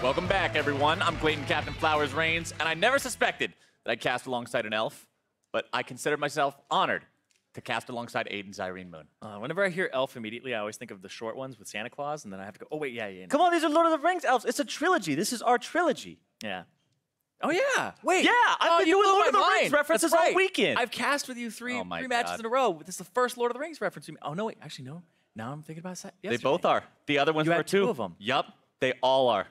Welcome back, everyone. I'm Clayton Captain Flowers Reigns, and I never suspected that I'd cast alongside an elf, but I considered myself honored to cast alongside Aiden Zyrene Moon. Whenever I hear elf immediately, I always think of the short ones with Santa Claus, and then I have to go, oh wait, yeah. Come on, these are Lord of the Rings elves. It's a trilogy. This is our trilogy. Yeah. Oh yeah. Wait. Yeah, I've been doing Lord of the Rings references That's right. all weekend. I've cast with you three matches in a row. This is the first Lord of the Rings reference. Oh no, wait, actually no. Now I'm thinking about it. They both are. The other ones You were had two of them. Yup, they all are.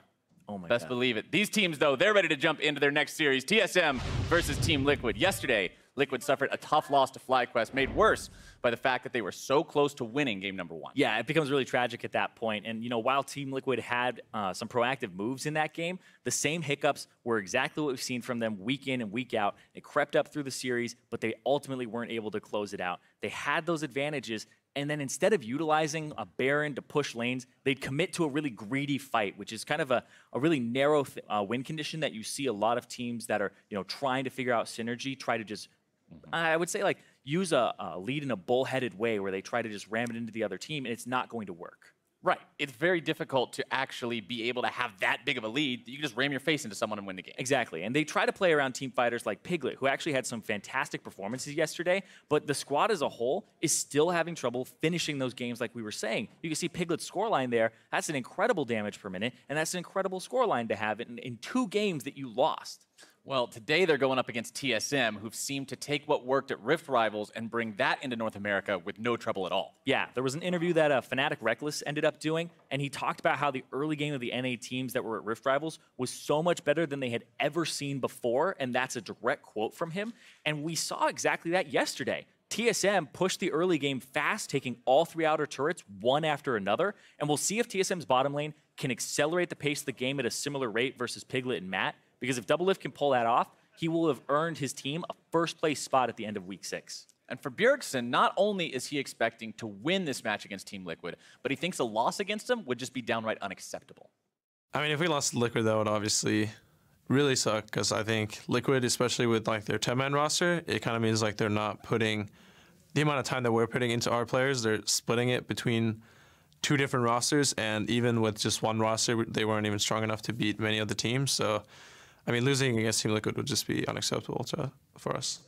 Oh my Best God. believe it. These teams, though, they're ready to jump into their next series. TSM versus Team Liquid. Yesterday, Liquid suffered a tough loss to FlyQuest, made worse by the fact that they were so close to winning game number 1. Yeah, it becomes really tragic at that point. And, you know, while Team Liquid had some proactive moves in that game, the same hiccups were exactly what we've seen from them week in and week out. It crept up through the series, but they ultimately weren't able to close it out. They had those advantages, and then instead of utilizing a Baron to push lanes, they'd commit to a really greedy fight, which is kind of a really narrow win condition that you see a lot of teams that are, you know, trying to figure out synergy, try to just, I would say, like, use a lead in a bullheaded way where they try to just ram it into the other team, and it's not going to work. Right. It's very difficult to actually be able to have that big of a lead that you can just ram your face into someone and win the game. Exactly. And they try to play around team fighters like Piglet, who actually had some fantastic performances yesterday, but the squad as a whole is still having trouble finishing those games like we were saying. You can see Piglet's scoreline there. That's an incredible damage per minute, and that's an incredible scoreline to have in 2 games that you lost. Well, today they're going up against TSM, who've seemed to take what worked at Rift Rivals and bring that into North America with no trouble at all. Yeah, there was an interview that Fnatic Reckless ended up doing, and he talked about how the early game of the NA teams that were at Rift Rivals was so much better than they had ever seen before, and that's a direct quote from him. And we saw exactly that yesterday. TSM pushed the early game fast, taking all 3 outer turrets one after another, and we'll see if TSM's bottom lane can accelerate the pace of the game at a similar rate versus Piglet and Matt. Because if Doublelift can pull that off, he will have earned his team a first-place spot at the end of Week 6. And for Bjergsen, not only is he expecting to win this match against Team Liquid, but he thinks a loss against them would just be downright unacceptable. I mean, if we lost to Liquid, that would obviously really suck, because I think Liquid, especially with like their 10-man roster, it kind of means like they're not putting the amount of time that we're putting into our players, they're splitting it between 2 different rosters, and even with just one roster, they weren't even strong enough to beat many of the teams. So I mean, losing against Team Liquid would just be unacceptable for us.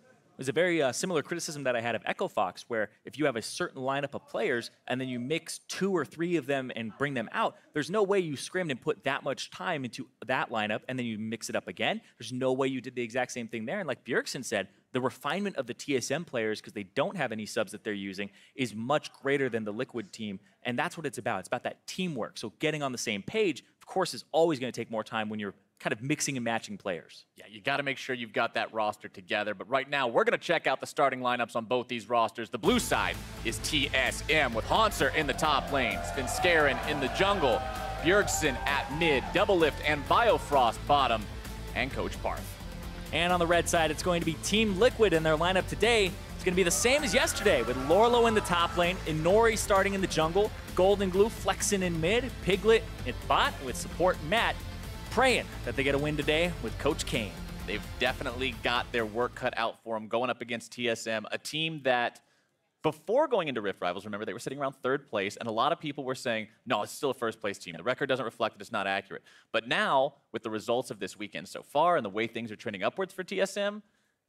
It was a very similar criticism that I had of Echo Fox, where if you have a certain lineup of players and then you mix 2 or 3 of them and bring them out, there's no way you scrimmed and put that much time into that lineup and then you mix it up again. There's no way you did the exact same thing there. And like Bjergsen said, the refinement of the TSM players, because they don't have any subs that they're using, is much greater than the Liquid team. And that's what it's about. It's about that teamwork. So getting on the same page, of course, is always going to take more time when you're kind of mixing and matching players. Yeah, you got to make sure you've got that roster together. But right now, we're going to check out the starting lineups on both these rosters. The blue side is TSM with Hauntzer in the top lane, Svenskeren in the jungle, Bjergsen at mid, Doublelift and Biofrost bottom, and Coach Parth. And on the red side, it's going to be Team Liquid in their lineup today. It's going to be the same as yesterday, with Lourlo in the top lane, Inori starting in the jungle, Goldenglue flexing in mid, Piglet at bot with support Matt, praying that they get a win today with Coach Kane. They've definitely got their work cut out for them going up against TSM, a team that before going into Rift Rivals, remember, they were sitting around 3rd place, and a lot of people were saying, no, it's still a 1st place team. The record doesn't reflect it, it's not accurate. But now, with the results of this weekend so far and the way things are trending upwards for TSM,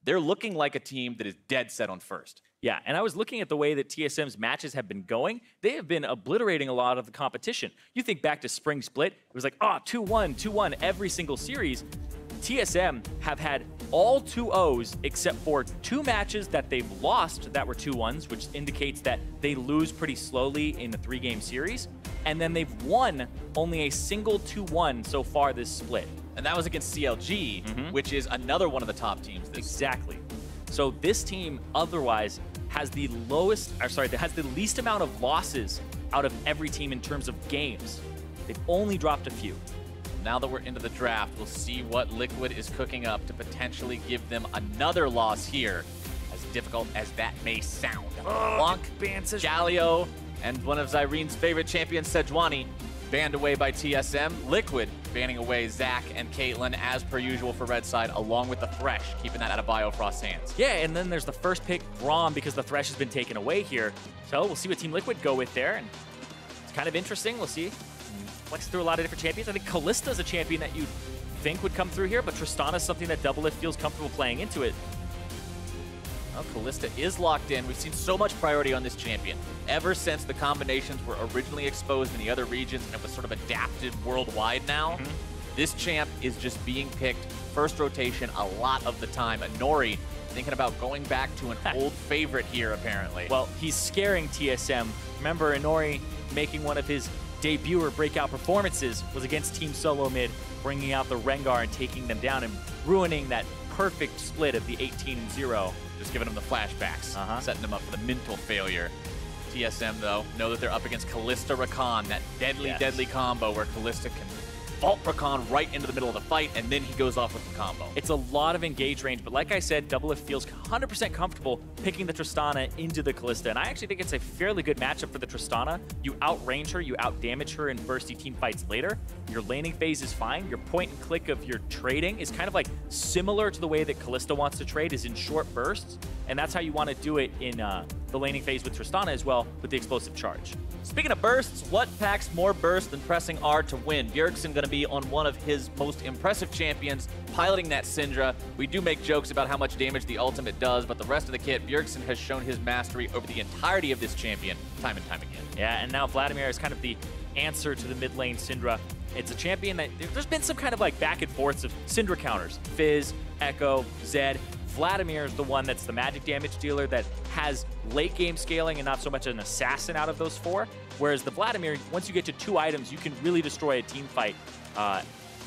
they're looking like a team that is dead set on 1st. Yeah, and I was looking at the way that TSM's matches have been going. They have been obliterating a lot of the competition. You think back to Spring Split, it was like, 2-1, 2-1 every single series. TSM have had all 2-0s except for 2 matches that they've lost that were 2-1s, which indicates that they lose pretty slowly in the 3-game series. And then they've won only a single 2-1 so far this split. And that was against CLG, which is another one of the top teams. Exactly. So this team otherwise has the has the least amount of losses out of every team in terms of games. They've only dropped a few. Now that we're into the draft, we'll see what Liquid is cooking up to potentially give them another loss here, as difficult as that may sound. Blanc, Galio, and one of Zyrene's favorite champions, Sejuani, banned away by TSM. Liquid banning away Zach and Caitlyn as per usual for red side, along with the Thresh, keeping that out of Biofrost's hands. Yeah, and then there's the first pick, Braum, because the Thresh has been taken away here. So we'll see what Team Liquid go with there, and it's kind of interesting. We'll see. flex through a lot of different champions. I think Kalista is a champion that you'd think would come through here, but Tristana is something that Doublelift feels comfortable playing into it. Well, Kalista is locked in. We've seen so much priority on this champion ever since the combinations were originally exposed in the other regions and it was sort of adapted worldwide now. This champ is just being picked first rotation a lot of the time. Inori thinking about going back to an old favorite here, apparently. Well, he's scaring TSM. Remember, Inori making one of his debut or breakout performances was against Team Solo Mid, bringing out the Rengar and taking them down and ruining that perfect split of the 18-0. Just giving them the flashbacks, setting them up for the mental failure. TSM, though, know that they're up against Kalista Rakan, that deadly combo where Kalista can vault Rakan right into the middle of the fight, and then he goes off with the combo. It's a lot of engage range, but like I said, Doublelift feels 100% comfortable picking the Tristana into the Kalista, and I actually think it's a fairly good matchup for the Tristana. You outrange her, you outdamage her in bursty team fights later. Your laning phase is fine. Your point and click of your trading is kind of like similar to the way that Kalista wants to trade, is in short bursts, and that's how you want to do it in the laning phase with Tristana as well, with the explosive charge. Speaking of bursts, what packs more burst than pressing R to win? Bjergsen going to be on one of his most impressive champions, piloting that Syndra. We do make jokes about how much damage the ultimate does, but the rest of the kit, Bjergsen has shown his mastery over the entirety of this champion, time and time again. Yeah, and now Vladimir is kind of the answer to the mid lane Syndra. It's a champion that there's been some kind of like back and forths of Syndra counters. Fizz, Echo, Zed. Vladimir is the one that's the magic damage dealer that has late game scaling and not so much an assassin out of those four. Whereas the Vladimir, once you get to 2 items, you can really destroy a team fight.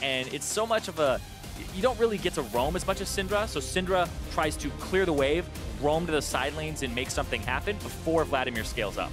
And it's so much of a, you don't really get to roam as much as Syndra. So Syndra tries to clear the wave, roam to the side lanes and make something happen before Vladimir scales up.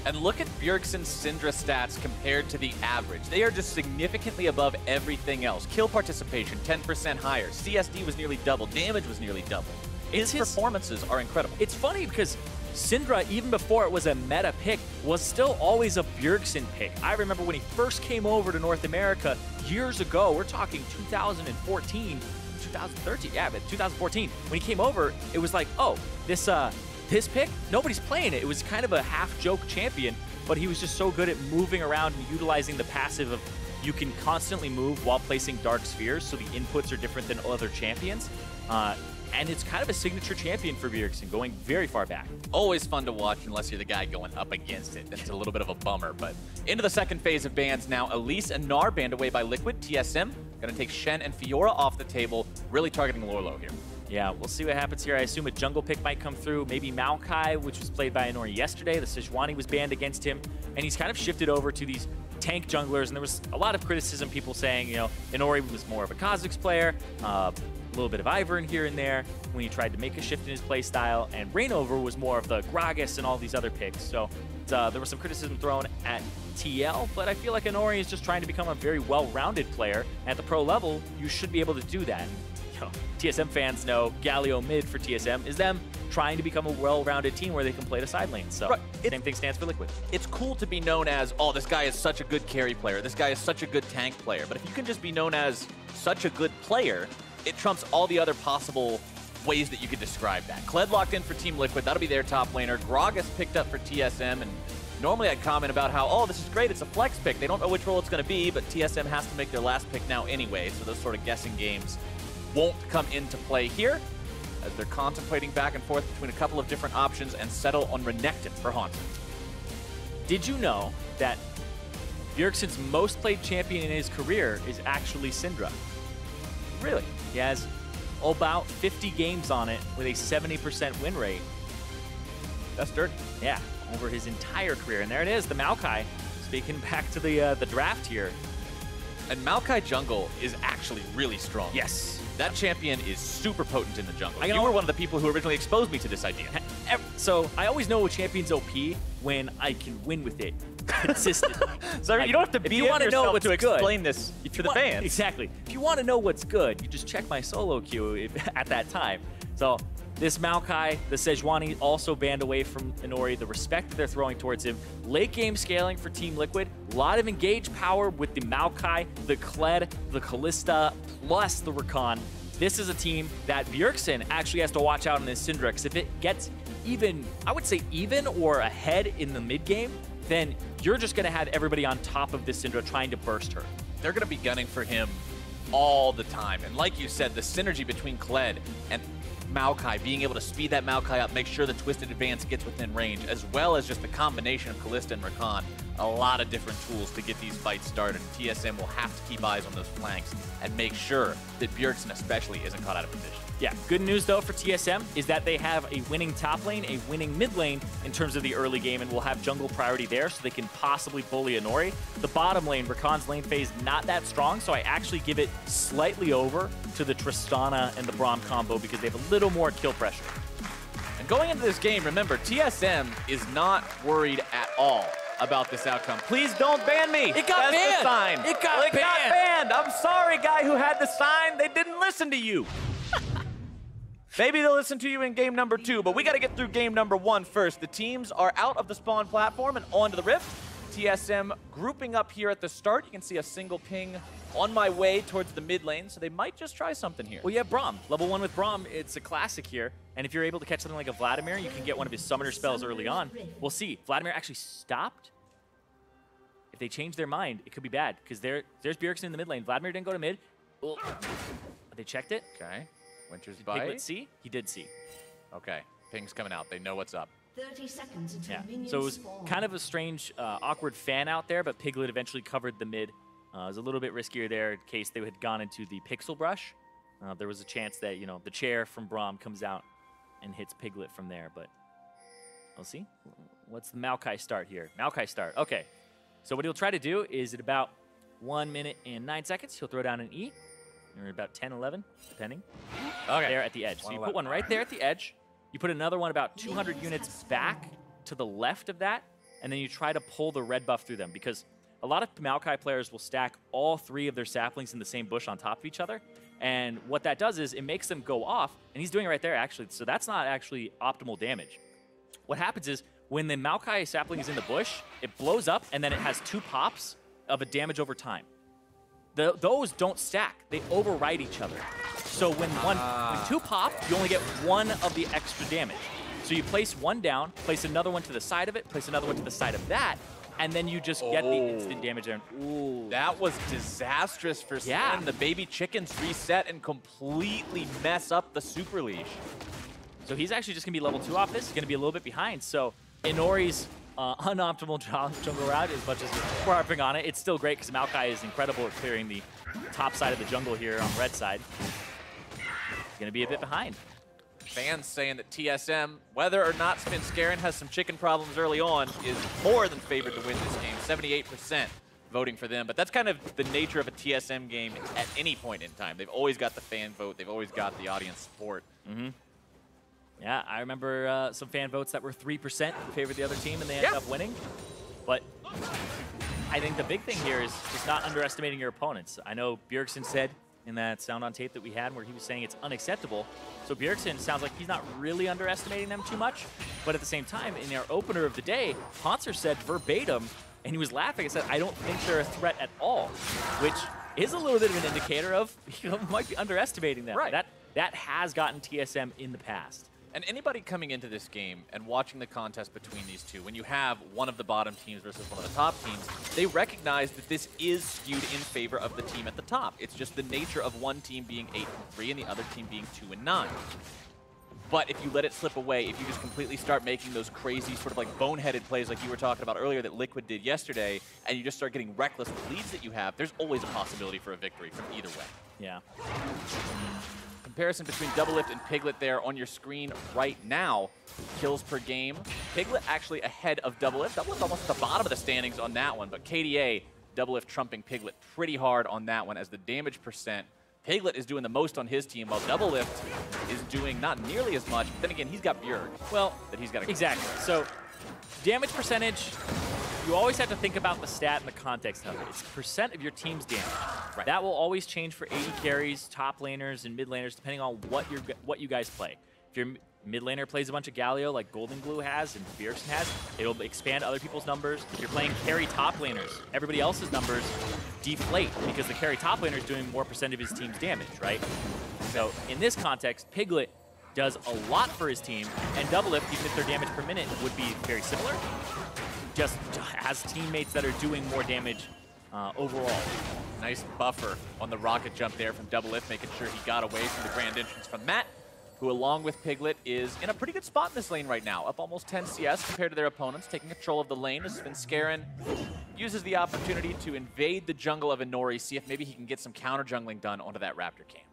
And look at Bjergsen's Syndra stats compared to the average. They are just significantly above everything else. Kill participation, 10% higher. CSD was nearly double. Damage was nearly double. His performances are incredible. It's funny because Syndra, even before it was a meta pick, was still always a Bjergsen pick. I remember when he first came over to North America years ago, we're talking 2014, 2013, yeah, but 2014. When he came over, it was like, oh, this pick, nobody's playing it. It was kind of a half-joke champion, but he was just so good at moving around and utilizing the passive of you can constantly move while placing dark spheres, so the inputs are different than other champions. And it's kind of a signature champion for Bjergsen, going very far back. Always fun to watch unless you're the guy going up against it. That's a little bit of a bummer, but into the second phase of bans now. Elise and Gnar banned away by Liquid. TSM gonna take Shen and Fiora off the table, really targeting Lourlo here. Yeah, we'll see what happens here. I assume a jungle pick might come through. Maybe Maokai, which was played by Inori yesterday. The Sejuani was banned against him, and he's kind of shifted over to these tank junglers, and there was a lot of criticism, people saying, you know, Inori was more of a Kha'Zix player, a little bit of Ivern in here and there when he tried to make a shift in his play style, and Rainover was more of the Gragas and all these other picks. So there was some criticism thrown at TL, but I feel like Inori is just trying to become a very well-rounded player. At the pro level, you should be able to do that. TSM fans know Galio mid for TSM is them trying to become a well-rounded team where they can play the side lane. So same thing stands for Liquid. It's cool to be known as, oh, this guy is such a good carry player. This guy is such a good tank player. But if you can just be known as such a good player, it trumps all the other possible ways that you could describe that. Kled locked in for Team Liquid. That'll be their top laner. Gragas picked up for TSM. And normally I'd comment about how, oh, this is great. It's a flex pick. They don't know which role it's going to be, but TSM has to make their last pick now anyway. So those sort of guessing games won't come into play here as they're contemplating back and forth between a couple of different options and settle on Renekton for Hauntzer. Did you know that Bjergsen's most played champion in his career is actually Syndra? Really? He has about 50 games on it with a 70% win rate. That's dirty. Yeah, over his entire career. And there it is, the Maokai. Speaking back to the draft here. And Maokai jungle is actually really strong. Yes. That champion is super potent in the jungle. You were one of the people who originally exposed me to this idea. So I always know a champion's OP when I can win with it consistently. So you don't have to be you want to know what's to good. Explain this to the fans. Exactly. If you want to know what's good, you just check my solo queue at that time. So this Maokai, the Sejuani, also banned away from Inori. The respect that they're throwing towards him. Late game scaling for Team Liquid. A lot of engage power with the Maokai, the Kled, the Kalista, plus the Rakan. this is a team that Bjergsen actually has to watch out in this Syndra, because if it gets even, I would say even or ahead in the mid game, then you're just going to have everybody on top of this Syndra trying to burst her. They're going to be gunning for him all the time. And like you said, the synergy between Kled and Maokai, being able to speed that Maokai up, make sure the Twisted Advance gets within range, as well as just the combination of Kalista and Rakan. A lot of different tools to get these fights started. TSM will have to keep eyes on those flanks and make sure that Bjergsen especially isn't caught out of position. Yeah, good news though for TSM is that they have a winning top lane, a winning mid lane in terms of the early game, and will have jungle priority there so they can possibly bully Inori. The bottom lane, Rakan's lane phase, not that strong, so I actually give it slightly over to the Tristana and the Braum combo because they have a little more kill pressure. And going into this game, remember, TSM is not worried at all about this outcome. Please don't ban me. It got That's banned. the sign. It got banned. I'm sorry, guy who had the sign. They didn't listen to you. Maybe they'll listen to you in game number 2, but we got to get through game number 1 first. The teams are out of the spawn platform and onto the Rift. TSM grouping up here at the start. You can see a single ping on my way towards the mid lane, so they might just try something here. Well, yeah, Braum. Level 1 with Braum, it's a classic here. And if you're able to catch something like a Vladimir, you can get one of his summoner spells early on. We'll see. Vladimir actually stopped. If they change their mind, it could be bad, because there's Bjergsen in the mid lane. Vladimir didn't go to mid. Oh. They checked it. Okay. Winter's Did Bite. Piglet see? He did see. Okay. Ping's coming out. They know what's up. 30 seconds until Yeah. minions So it was spawn. kind of a strange, awkward fan out there, but Piglet eventually covered the mid. It was a little bit riskier there in case they had gone into the pixel brush. There was a chance that, you know, the chair from Braum comes out and hits Piglet from there, but we'll see. What's the Maokai start here? Maokai start. Okay. So what he'll try to do is at about 1 minute and 9 seconds, he'll throw down an E, or about 10, 11, depending. Okay. There at the edge. So you put one right there at the edge. You put another one about 200 units back to the left of that, and then you try to pull the red buff through them, because a lot of Maokai players will stack all 3 of their saplings in the same bush on top of each other, and what that does is it makes them go off, and he's doing it right there actually, so that's not actually optimal damage. What happens is when the Maokai sapling is in the bush, it blows up, and then it has 2 pops of a damage over time. Those don't stack. They override each other. So when 2 pop, you only get 1 of the extra damage. So you place one down, place another one to the side of it, place another one to the side of that, and then you just get the instant damage there. Ooh. That was disastrous for Sven. The baby chickens reset and completely mess up the super leash. So he's actually just going to be level 2 off this. He's going to be a little bit behind. So Inori's unoptimal jungle route, as much as we're harping on it, it's still great because Maokai is incredible at clearing the top side of the jungle here on the red side. He's going to be a bit behind. Fans saying that TSM, whether or not Svenskeren has some chicken problems early on, is more than favored to win this game. 78% voting for them, but that's kind of the nature of a TSM game at any point in time. They've always got the fan vote. They've always got the audience support. Mm-hmm. Yeah, I remember some fan votes that were 3% in favor of the other team, and they ended up winning. But I think the big thing here is just not underestimating your opponents. I know Bjergsen said in that sound on tape that we had where he was saying it's unacceptable. So Bjergsen sounds like he's not really underestimating them too much. But at the same time, in our opener of the day, Hauntzer said verbatim, and he was laughing and said, I don't think they're a threat at all, which is a little bit of an indicator of you might be underestimating them. Right. That has gotten TSM in the past. And anybody coming into this game and watching the contest between these two, when you have one of the bottom teams versus one of the top teams, they recognize that this is skewed in favor of the team at the top. It's just the nature of one team being 8-3 and the other team being 2-9. But if you let it slip away, if you just completely start making those crazy sort of like boneheaded plays like you were talking about earlier that Liquid did yesterday, and you just start getting reckless with leads that you have, there's always a possibility for a victory from either way. Yeah. Comparison between Doublelift and Piglet there on your screen right now. Kills per game. Piglet actually ahead of Doublelift. Doublelift almost at the bottom of the standings on that one, but KDA, Doublelift trumping Piglet pretty hard on that one as the damage percent. Piglet is doing the most on his team, while Doublelift is doing not nearly as much, but then again, he's got Bjerg. Well, that he's got to exactly. So damage percentage, you always have to think about the stat and the context of it. It's percent of your team's damage. Right. That will always change for AD carries, top laners, and mid laners, depending on what you guys play. If your mid laner plays a bunch of Galio like Goldenglue has and Bjergsen has, it'll expand other people's numbers. If you're playing carry top laners, everybody else's numbers deflate because the carry top laner is doing more percent of his team's damage, right? So in this context, Piglet does a lot for his team, and Doublelift, even if their damage per minute would be very similar, just has teammates that are doing more damage overall. Nice buffer on the rocket jump there from Doublelift, making sure he got away from the grand entrance from Matt, who along with Piglet is in a pretty good spot in this lane right now, up almost 10 CS compared to their opponents, taking control of the lane as Svenskeren uses the opportunity to invade the jungle of Inori, see if maybe he can get some counter jungling done onto that Raptor camp.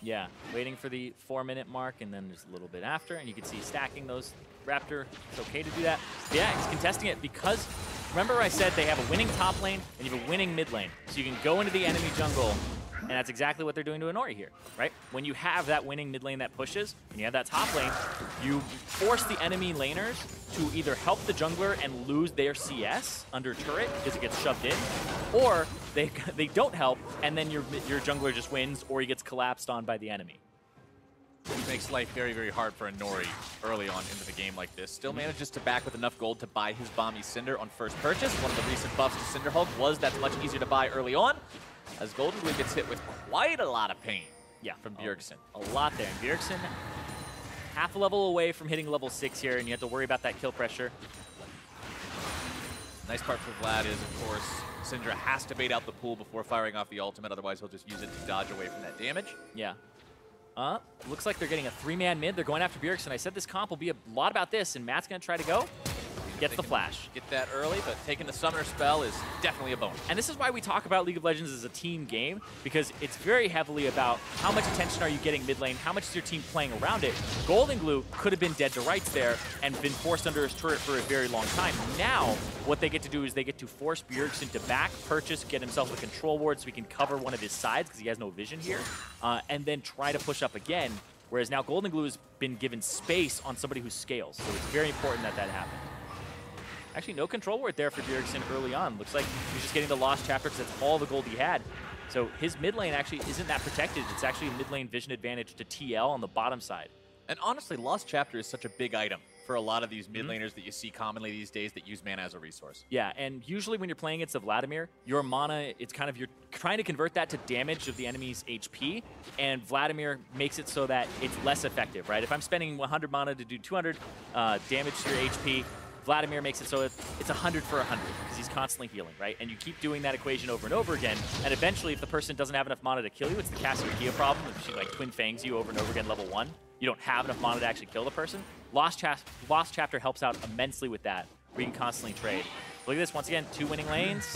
Yeah, waiting for the 4-minute mark and then just a little bit after, and you can see stacking those Raptor. It's okay to do that. But yeah, he's contesting it because, remember I said they have a winning top lane and you have a winning mid lane. So you can go into the enemy jungle, and that's exactly what they're doing to Inori here, right? When you have that winning mid lane that pushes, and you have that top lane, you force the enemy laners to either help the jungler and lose their CS under turret because it gets shoved in, or they don't help, and then your jungler just wins, or he gets collapsed on by the enemy. Which makes life very, very hard for Inori early on into the game like this. Still manages to back with enough gold to buy his Bomby Cinder on first purchase. One of the recent buffs to Cinderhulk was that's much easier to buy early on, as Goldenglue gets hit with quite a lot of pain from Bjergsen. A lot there. And Bjergsen, half a level away from hitting level 6 here, and you have to worry about that kill pressure. Nice part for Vlad is, of course, Syndra has to bait out the pool before firing off the ultimate, otherwise he'll just use it to dodge away from that damage. Yeah. Looks like they're getting a 3-man mid. They're going after Bjergsen. I said this comp will be a lot about this, and Matt's going to try to go. Gets the flash. Get that early, but taking the summoner spell is definitely a bonus. And this is why we talk about League of Legends as a team game, because it's very heavily about how much attention are you getting mid lane, how much is your team playing around it. Goldenglue could have been dead to rights there and been forced under his turret for a very long time. Now, what they get to do is they get to force Bjergsen to back, purchase, get himself a control ward so he can cover one of his sides because he has no vision here, and then try to push up again, whereas now Goldenglue has been given space on somebody who scales, so it's very important that that happens. Actually, no control ward there for Bjergsen early on. Looks like he's just getting the Lost Chapter because that's all the gold he had. So his mid lane actually isn't that protected. It's actually a mid lane vision advantage to TL on the bottom side. And honestly, Lost Chapter is such a big item for a lot of these mid laners that you see commonly these days that use mana as a resource. Yeah, and usually when you're playing against the Vladimir, your mana, it's kind of, you're trying to convert that to damage of the enemy's HP, and Vladimir makes it so that it's less effective, right? If I'm spending 100 mana to do 200 damage to your HP, Vladimir makes it so it's 100 for 100 because he's constantly healing, right? And you keep doing that equation over and over again, and eventually if the person doesn't have enough mana to kill you, it's the Cassiopeia problem. If she like Twin Fangs you over and over again level 1, you don't have enough mana to actually kill the person. Lost Chapter helps out immensely with that, where you can constantly trade. Look at this, once again, 2 winning lanes.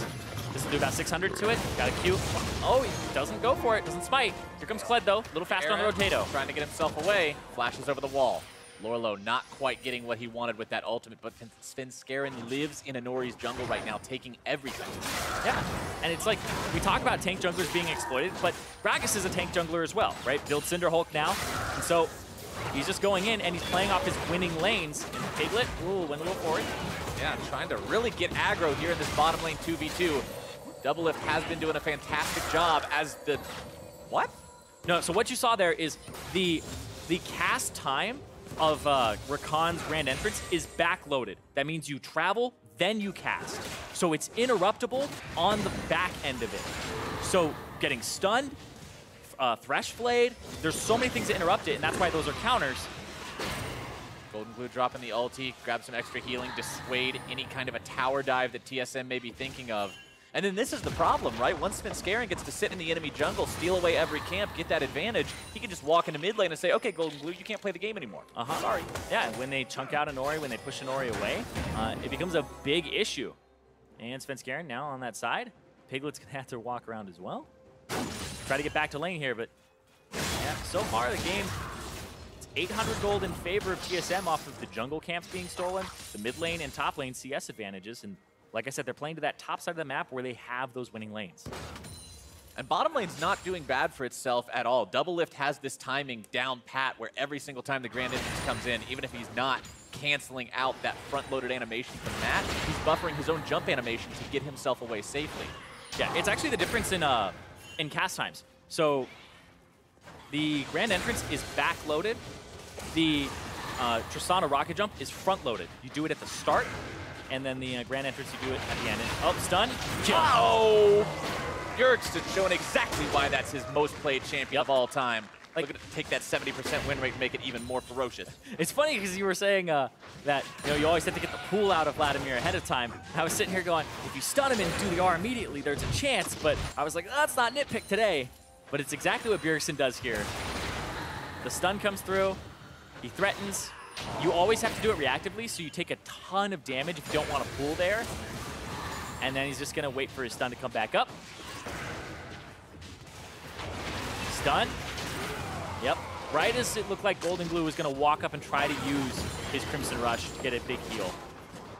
This will do about 600 to it. Got a Q. Oh, he doesn't go for it, doesn't smite. Here comes Kled though, a little faster on the rotato. Trying to get himself away, flashes over the wall. Lourlo not quite getting what he wanted with that ultimate, but Svenskeren lives in Inori's jungle right now, taking everything. Yeah, and it's like, we talk about tank junglers being exploited, but Gragas is a tank jungler as well, right? Build Cinderhulk now, and so he's just going in and he's playing off his winning lanes. And Piglet, ooh, went a little forward. Yeah, trying to really get aggro here in this bottom lane 2v2. Doublelift has been doing a fantastic job as the... What? No, so what you saw there is the cast time of Rakan's grand entrance is backloaded. That means you travel, then you cast. So it's interruptible on the back end of it. So getting stunned, Thresh Blade, there's so many things that interrupt it, and that's why those are counters. Goldenglue dropping the ulti, grab some extra healing, dissuade any kind of a tower dive that TSM may be thinking of. And then this is the problem, right? Once Svenskeren gets to sit in the enemy jungle, steal away every camp, get that advantage, he can just walk into mid lane and say, okay, Goldenglue, you can't play the game anymore. Sorry. Yeah, when they chunk out Inori, when they push Inori away, it becomes a big issue. And Svenskeren now on that side. Piglet's going to have to walk around as well. Try to get back to lane here, but yeah, so far the game, it's 800 gold in favor of TSM off of the jungle camps being stolen, the mid lane and top lane CS advantages, and like I said, they're playing to that top side of the map where they have those winning lanes. And bottom lane's not doing bad for itself at all. Doublelift has this timing down pat where every single time the grand entrance comes in, even if he's not canceling out that front-loaded animation from Matt, he's buffering his own jump animation to get himself away safely. Yeah, it's actually the difference in cast times. So the grand entrance is back-loaded. The Tristana rocket jump is front-loaded. You do it at the start, and then the grand entrance, you do it at the end. Oh, stun. Oh! Bjergsen showing exactly why that's his most played champion of all time. Like, look at it, take that 70% win rate and make it even more ferocious. It's funny because you were saying that you always have to get the pull out of Vladimir ahead of time. I was sitting here going, if you stun him and do the R immediately, there's a chance. But I was like, that's not nitpick today. But it's exactly what Bjergsen does here. The stun comes through. He threatens. You always have to do it reactively, so you take a ton of damage if you don't want to pull there. And then he's just going to wait for his stun to come back up. Stun. Yep. Right as it looked like Goldenglue was going to walk up and try to use his Crimson Rush to get a big heal.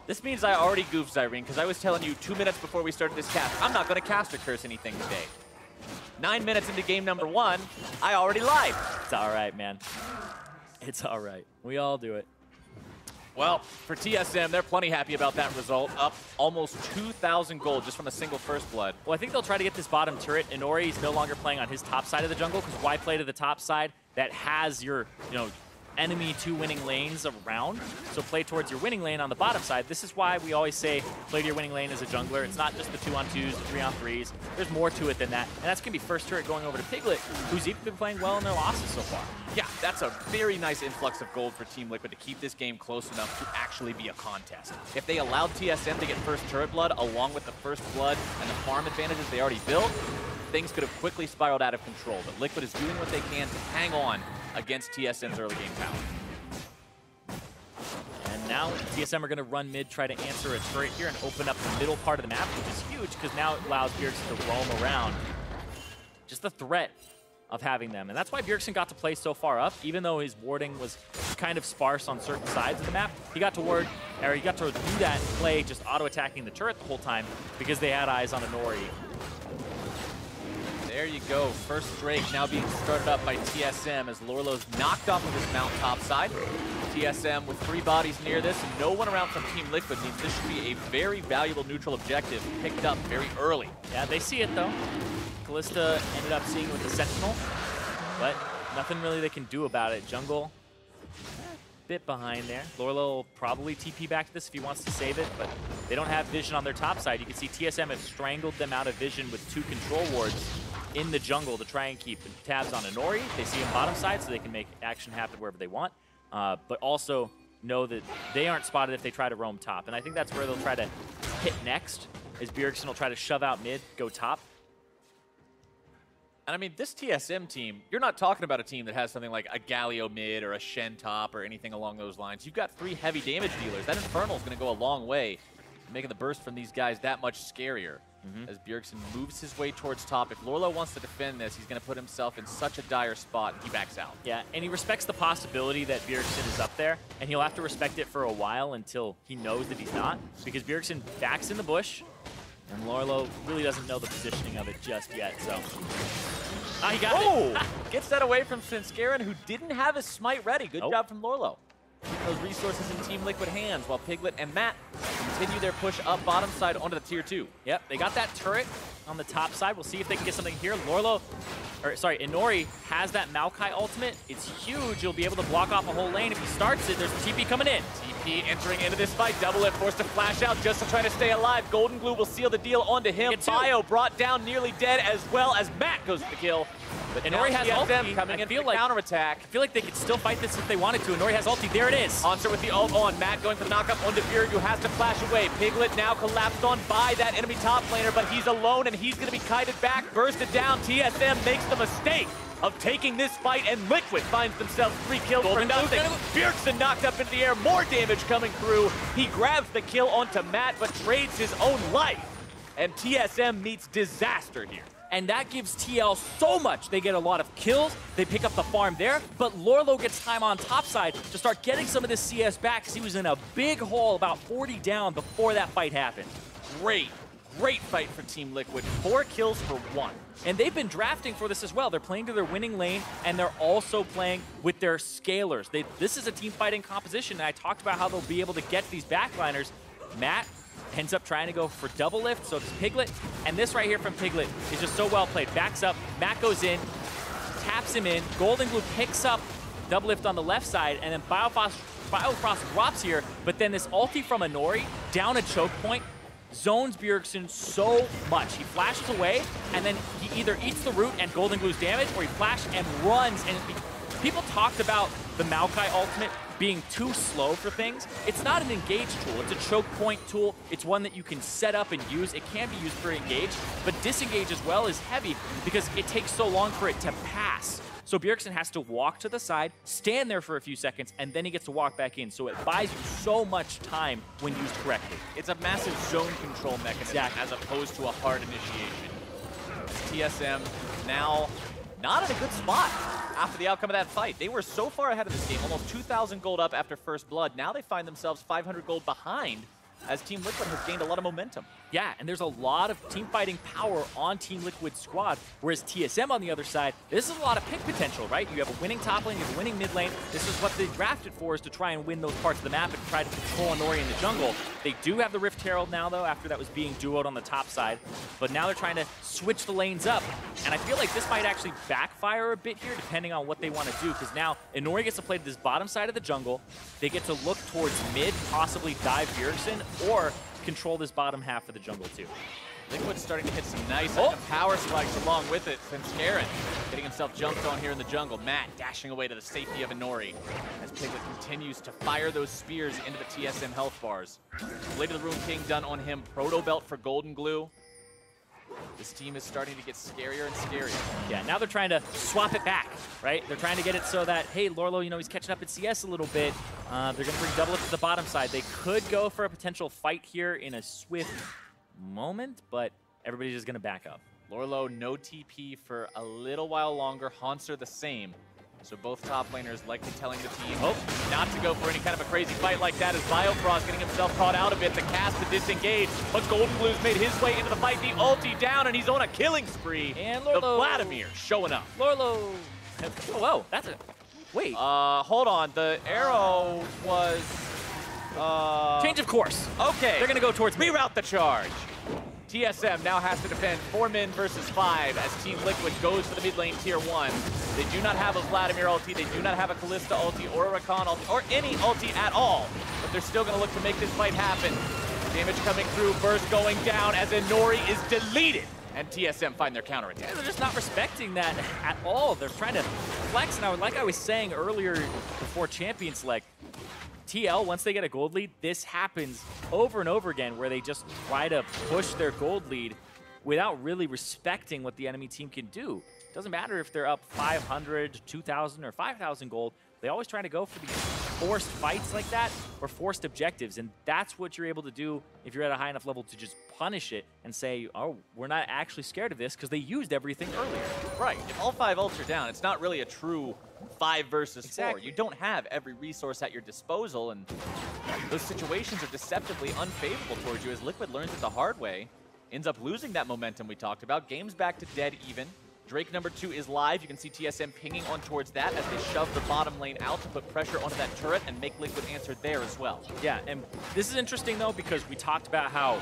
This means I already goofed Zyrene, because I was telling you 2 minutes before we started this cast, I'm not going to cast or curse anything today. 9 minutes into game number 1, I already lied. It's all right, man. It's all right. We all do it. Well, for TSM, they're plenty happy about that result. Up almost 2,000 gold just from a single first blood. Well, I think they'll try to get this bottom turret. Inori is no longer playing on his top side of the jungle, because why play to the top side that has your, enemy 2 winning lanes around? So play towards your winning lane on the bottom side. This is why we always say play to your winning lane as a jungler. It's not just the 2-on-2s, the 3-on-3s. There's more to it than that. And that's going to be first turret going over to Piglet, who's even been playing well in their losses so far. Yeah, that's a very nice influx of gold for Team Liquid to keep this game close enough to actually be a contest. If they allowed TSM to get first turret blood along with the first blood and the farm advantages they already built, things could have quickly spiraled out of control. But Liquid is doing what they can to hang on against TSM's early game power. And now TSM are going to run mid, try to answer a turret here and open up the middle part of the map, which is huge because now it allows Bjergsen to roam around. Just the threat of having them. And that's why Bjergsen got to play so far up, even though his warding was kind of sparse on certain sides of the map. He got to do that and play just auto-attacking the turret the whole time because they had eyes on Inori. There you go. First Drake now being started up by TSM as Lourlo's knocked off of his mount top side. TSM with 3 bodies near this and no one around from Team Liquid means this should be a very valuable neutral objective picked up very early. Yeah, they see it though. Kalista ended up seeing it with the Sentinel, but nothing really they can do about it. Jungle, bit behind there. Lourlo will probably TP back to this if he wants to save it, but they don't have vision on their top side. You can see TSM have strangled them out of vision with 2 control wards in the jungle to try and keep tabs on Inori. They see him bottom side, so they can make action happen wherever they want, but also know that they aren't spotted if they try to roam top. And I think that's where they'll try to hit next, as Bjergsen will try to shove out mid, go top. And I mean, this TSM team, you're not talking about a team that has something like a Galio mid or a Shen top or anything along those lines. You've got 3 heavy damage dealers. That Infernal's going to go a long way, making the burst from these guys that much scarier. As Bjergsen moves his way towards top. If Lourlo wants to defend this, he's going to put himself in such a dire spot, and he backs out. Yeah, and he respects the possibility that Bjergsen is up there, and he'll have to respect it for a while until he knows that he's not, because Bjergsen backs in the bush, and Lourlo really doesn't know the positioning of it just yet, so. Ah, he got it. Gets that away from Svenskeren, who didn't have his smite ready. Good job from Lourlo. Keeping those resources in Team Liquid hands while Piglet and Matt continue their push up bottom side onto the tier 2. Yep, they got that turret on the top side. We'll see if they can get something here. Inori has that Maokai ultimate. It's huge. You'll be able to block off a whole lane. If he starts it, there's TP coming in. TP entering into this fight. Doublelift forced to flash out just to try to stay alive. Goldenglue will seal the deal onto him. Bio brought down, nearly dead, as well as Matt goes for the kill. But Inori has ulti. Coming in for the counterattack. I feel like they could still fight this if they wanted to. Inori has ulti. There it is. Hauntzer with the ult on. Matt going for the knockup onto Fury, who has to flash away. Piglet now collapsed on by that enemy top laner, but he's alone and he's going to be kited back, bursted down. TSM makes the mistake of taking this fight, and Liquid finds themselves 3 kills for nothing. Bjergsen knocked up into the air, more damage coming through. He grabs the kill onto Matt, but trades his own life. And TSM meets disaster here. And that gives TL so much. They get a lot of kills, they pick up the farm there, but Lourlo gets time on top side to start getting some of this CS back because he was in a big hole about 40 down before that fight happened. Great fight for Team Liquid. 4 kills for 1. And they've been drafting for this as well. They're playing to their winning lane, and they're also playing with their scalers. This is a team fighting composition, and I talked about how they'll be able to get these backliners. Matt ends up trying to go for Doublelift, so does Piglet. And this right here from Piglet is just so well played. Backs up, Matt goes in, taps him in, Goldenglue picks up Doublelift on the left side, and then Biofrost drops here, but then this ulti from Inori down a choke point zones Bjergsen so much. He flashes away, and then he either eats the root and Goldenglue's damage, or he flash and runs. And people talked about the Maokai ultimate being too slow for things. It's not an engage tool, it's a choke point tool. It's one that you can set up and use. It can be used for engage, but disengage as well is heavy because it takes so long for it to pass. So Bjergsen has to walk to the side, stand there for a few seconds, and then he gets to walk back in. So it buys you so much time when used correctly. It's a massive zone control mechanism as opposed to a hard initiation. TSM now not in a good spot after the outcome of that fight. They were so far ahead of this game, almost 2,000 gold up after first blood. Now they find themselves 500 gold behind as Team Liquid has gained a lot of momentum. Yeah, and there's a lot of team fighting power on Team Liquid's squad, whereas TSM on the other side, this is a lot of pick potential, right? You have a winning top lane, you have a winning mid lane. This is what they drafted for, is to try and win those parts of the map and try to control Inori in the jungle. They do have the Rift Herald now, though, after that was being duoed on the top side, but now they're trying to switch the lanes up, and I feel like this might actually backfire a bit here, depending on what they want to do, because now Inori gets to play to this bottom side of the jungle. They get to look towards mid, possibly dive Bjergsen, or control this bottom half of the jungle too. Liquid's starting to hit some nice power spikes along with it. Svenskeren getting himself jumped on here in the jungle. Matt dashing away to the safety of Inori as Piglet continues to fire those spears into the TSM health bars. Blade of the Rune King done on him. Proto Belt for Goldenglue. This team is starting to get scarier and scarier. Yeah, now they're trying to swap it back, right? They're trying to get it so that, hey, Lourlo, you know, he's catching up in CS a little bit. They're going to bring Doublelift to the bottom side. They could go for a potential fight here in a swift moment, but everybody's just going to back up. Lourlo, no TP for a little while longer. Hauntzer the same. So both top laners likely telling the team not to go for any kind of a crazy fight like that, as Biofrost getting himself caught out a bit. The cast to disengage, but Goldenglue's made his way into the fight. The ulti down, and he's on a killing spree. And Lourlo. The Vladimir showing up. Lourlo. Oh, whoa, that's a... Wait. Hold on. The arrow was... change of course. Okay. They're going to go towards me. Reroute the charge. TSM now has to defend 4 men versus 5 as Team Liquid goes for the mid lane tier 1. They do not have a Vladimir ulti, they do not have a Kalista ulti or a Rakan ulti, or any ulti at all. But they're still going to look to make this fight happen. Damage coming through, burst going down as Inori is deleted. And TSM find their counterattack. They're just not respecting that at all. They're trying to flex, and like I was saying earlier before Champion Select, TL, once they get a gold lead, this happens over and over again where they just try to push their gold lead without really respecting what the enemy team can do. Doesn't matter if they're up 500, 2,000, or 5,000 gold. They always try to go for these forced fights like that or forced objectives, and that's what you're able to do if you're at a high enough level to just punish it and say, oh, we're not actually scared of this because they used everything earlier. Right. If all 5 ults are down, it's not really a true 5 versus 4. You don't have every resource at your disposal, and those situations are deceptively unfavorable towards you as Liquid learns it the hard way, ends up losing that momentum we talked about. Game's back to dead even. Drake number 2 is live. You can see TSM pinging on towards that as they shove the bottom lane out to put pressure onto that turret and make Liquid answer there as well. Yeah, and this is interesting though because we talked about how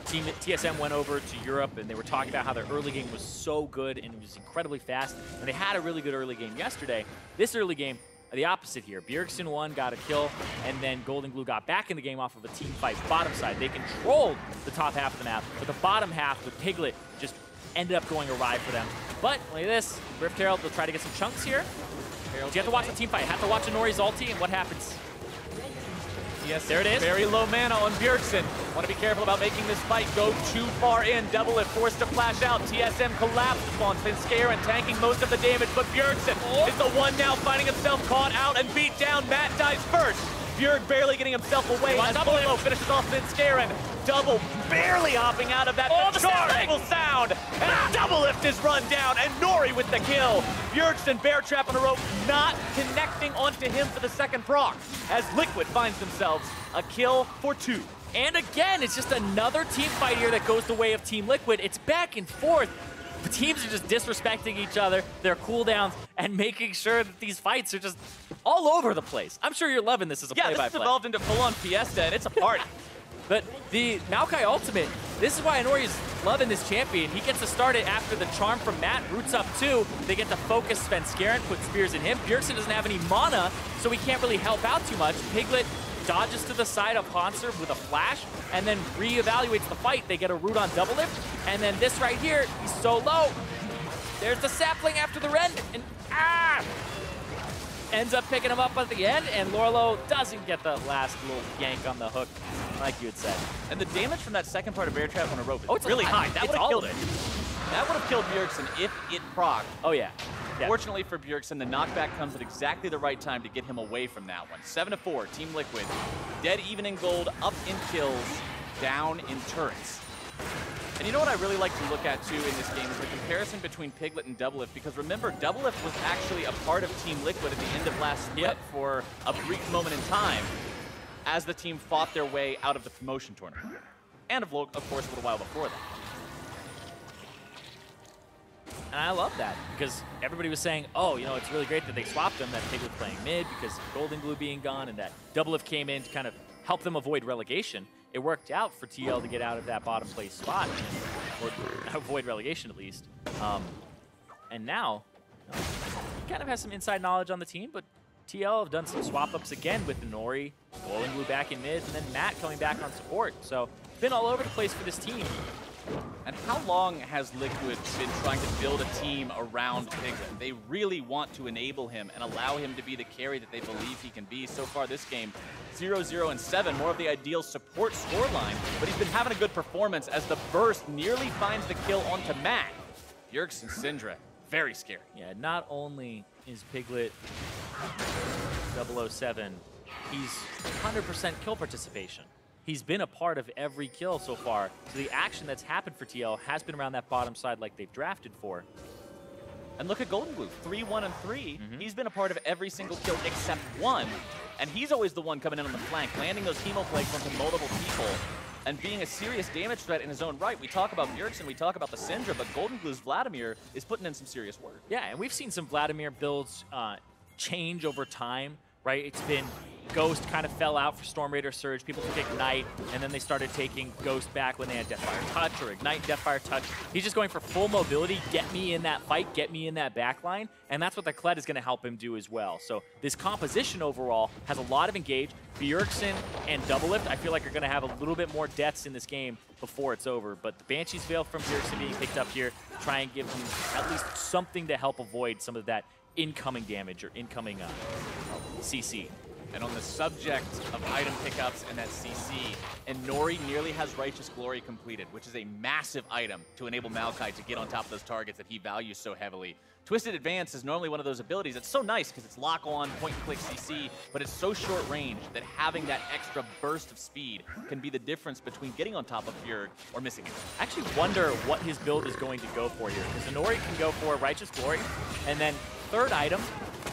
TSM went over to Europe and they were talking about how their early game was so good and it was incredibly fast. And they had a really good early game yesterday. This early game, the opposite here. Bjergsen won, got a kill, and then Goldenglue got back in the game off of a team fight bottom side. They controlled the top half of the map, but the bottom half with Piglet just ended up going awry for them. But look at this. Rift Herald will try to get some chunks here. You have to watch the team fight. You have to watch Inori's ulti and what happens. Yes, there it is. Very low mana on Bjergsen. Want to be careful about making this fight go too far in. Doublelift forced to flash out. TSM collapsed upon Svenskeren, tanking most of the damage, but Bjergsen is the one now finding himself caught out and beat down. Matt dies first. Bjerg barely getting himself away as Lourlo finishes off Svenskeren. Double barely hopping out of that. The charge will sound, and Doublelift is run down, and Nori with the kill. Bjergsen bear trap on a rope, not connecting onto him for the second proc, as Liquid finds themselves a kill for 2. And again, it's just another team fight here that goes the way of Team Liquid. It's back and forth. The teams are just disrespecting each other, their cooldowns, and making sure that these fights are just all over the place. I'm sure you're loving this as a play-by-play. Yeah, this has evolved into full-on Fiesta, and it's a party. But the Maokai ultimate, this is why Inori's loving this champion. He gets to start it after the charm from Matt, roots up 2. They get to focus Svenskeren, put spears in him. Bjergsen doesn't have any mana, so he can't really help out too much. Piglet dodges to the side of Hauntzer with a flash, and then reevaluates the fight. They get a root on Doublelift, and then this right here, he's so low. There's the sapling after the rend, and ends up picking him up at the end, and Lourlo doesn't get the last little yank on the hook, like you had said. And the damage from that second part of Bear Trap on a rope is it's really high. That It's would have all killed of it. it. That would have killed Bjergsen if it procced. Oh, yeah. Yeah. Fortunately for Bjergsen, the knockback comes at exactly the right time to get him away from that one. 7-4, Team Liquid. Dead even in gold, up in kills, down in turrets. And you know what I really like to look at, too, in this game is the comparison between Piglet and Doublelift, because remember, Doublelift was actually a part of Team Liquid at the end of last split for a brief moment in time as the team fought their way out of the promotion tournament. And, of course, a little while before that. And I love that, because everybody was saying, oh, you know, it's really great that they swapped him, that Piglet playing mid, because Goldenglue being gone, and that Doublelift came in to kind of help them avoid relegation. It worked out for TL to get out of that bottom place spot, or avoid relegation at least. And now, he kind of has some inside knowledge on the team, but TL have done some swap-ups again with Inori, Goldenglue back in mid, and then Matt coming back on support. So, been all over the place for this team. And how long has Liquid been trying to build a team around Piglet? They really want to enable him and allow him to be the carry that they believe he can be. So far this game, 0-0 and 7, more of the ideal support scoreline, but he's been having a good performance as the burst nearly finds the kill onto Matt. Bjergsen Syndra, very scary. Yeah, not only is Piglet 007, he's 100% kill participation. He's been a part of every kill so far. So the action that's happened for TL has been around that bottom side like they've drafted for. And look at Goldenglue, 3-1 and 3. He's been a part of every single kill except one. And he's always the one coming in on the flank, landing those hemo plagues onto multiple people, and being a serious damage threat in his own right. We talk about Bjergsen, we talk about the Syndra, but Goldenglue's Vladimir is putting in some serious work. Yeah, and we've seen some Vladimir builds change over time, right? It's been Ghost kind of fell out for Storm Raider Surge. People took Ignite, and then they started taking Ghost back when they had Deathfire Touch or Ignite Deathfire Touch. He's just going for full mobility, get me in that fight, get me in that backline, and that's what the Kled is going to help him do as well. So this composition overall has a lot of engage. Bjergsen and Doublelift, I feel like, are going to have a little bit more deaths in this game before it's over. But the Banshee's Veil from Bjergsen being picked up here to try and give him at least something to help avoid some of that incoming damage or incoming CC. And on the subject of item pickups and that CC, Inori nearly has Righteous Glory completed, which is a massive item to enable Maokai to get on top of those targets that he values so heavily. Twisted Advance is normally one of those abilities that's so nice because it's lock-on, point-and-click CC, but it's so short range that having that extra burst of speed can be the difference between getting on top of Bjerg or missing it. I actually wonder what his build is going to go for here, because Inori can go for Righteous Glory, and then third item,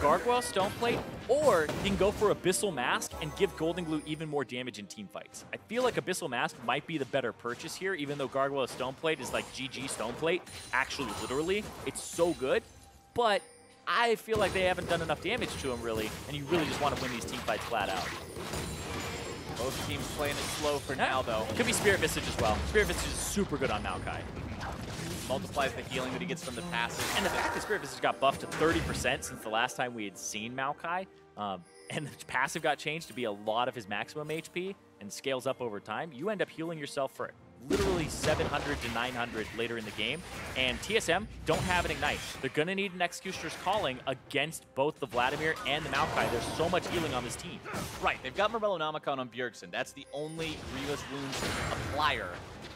Gargoyle Stoneplate, or he can go for Abyssal Mask and give Goldenglue even more damage in team fights. I feel like Abyssal Mask might be the better purchase here, even though Gargoyle Stoneplate is like GG Stoneplate, actually, literally. It's so good, but I feel like they haven't done enough damage to him, really, and you really just want to win these team fights flat out. Both teams playing it slow for now, though. Could be Spirit Visage as well. Spirit Visage is super good on Maokai. Multiplies the healing that he gets from the passive. And the fact that Spirit Visage got buffed to 30% since the last time we had seen Maokai, and the passive got changed to be a lot of his maximum HP and scales up over time, you end up healing yourself for literally 700 to 900 later in the game. And TSM don't have an Ignite. They're going to need an Executioner's Calling against both the Vladimir and the Maokai. There's so much healing on this team. Right, they've got Morellonomicon on Bjergsen. That's the only Grievous Wounds applier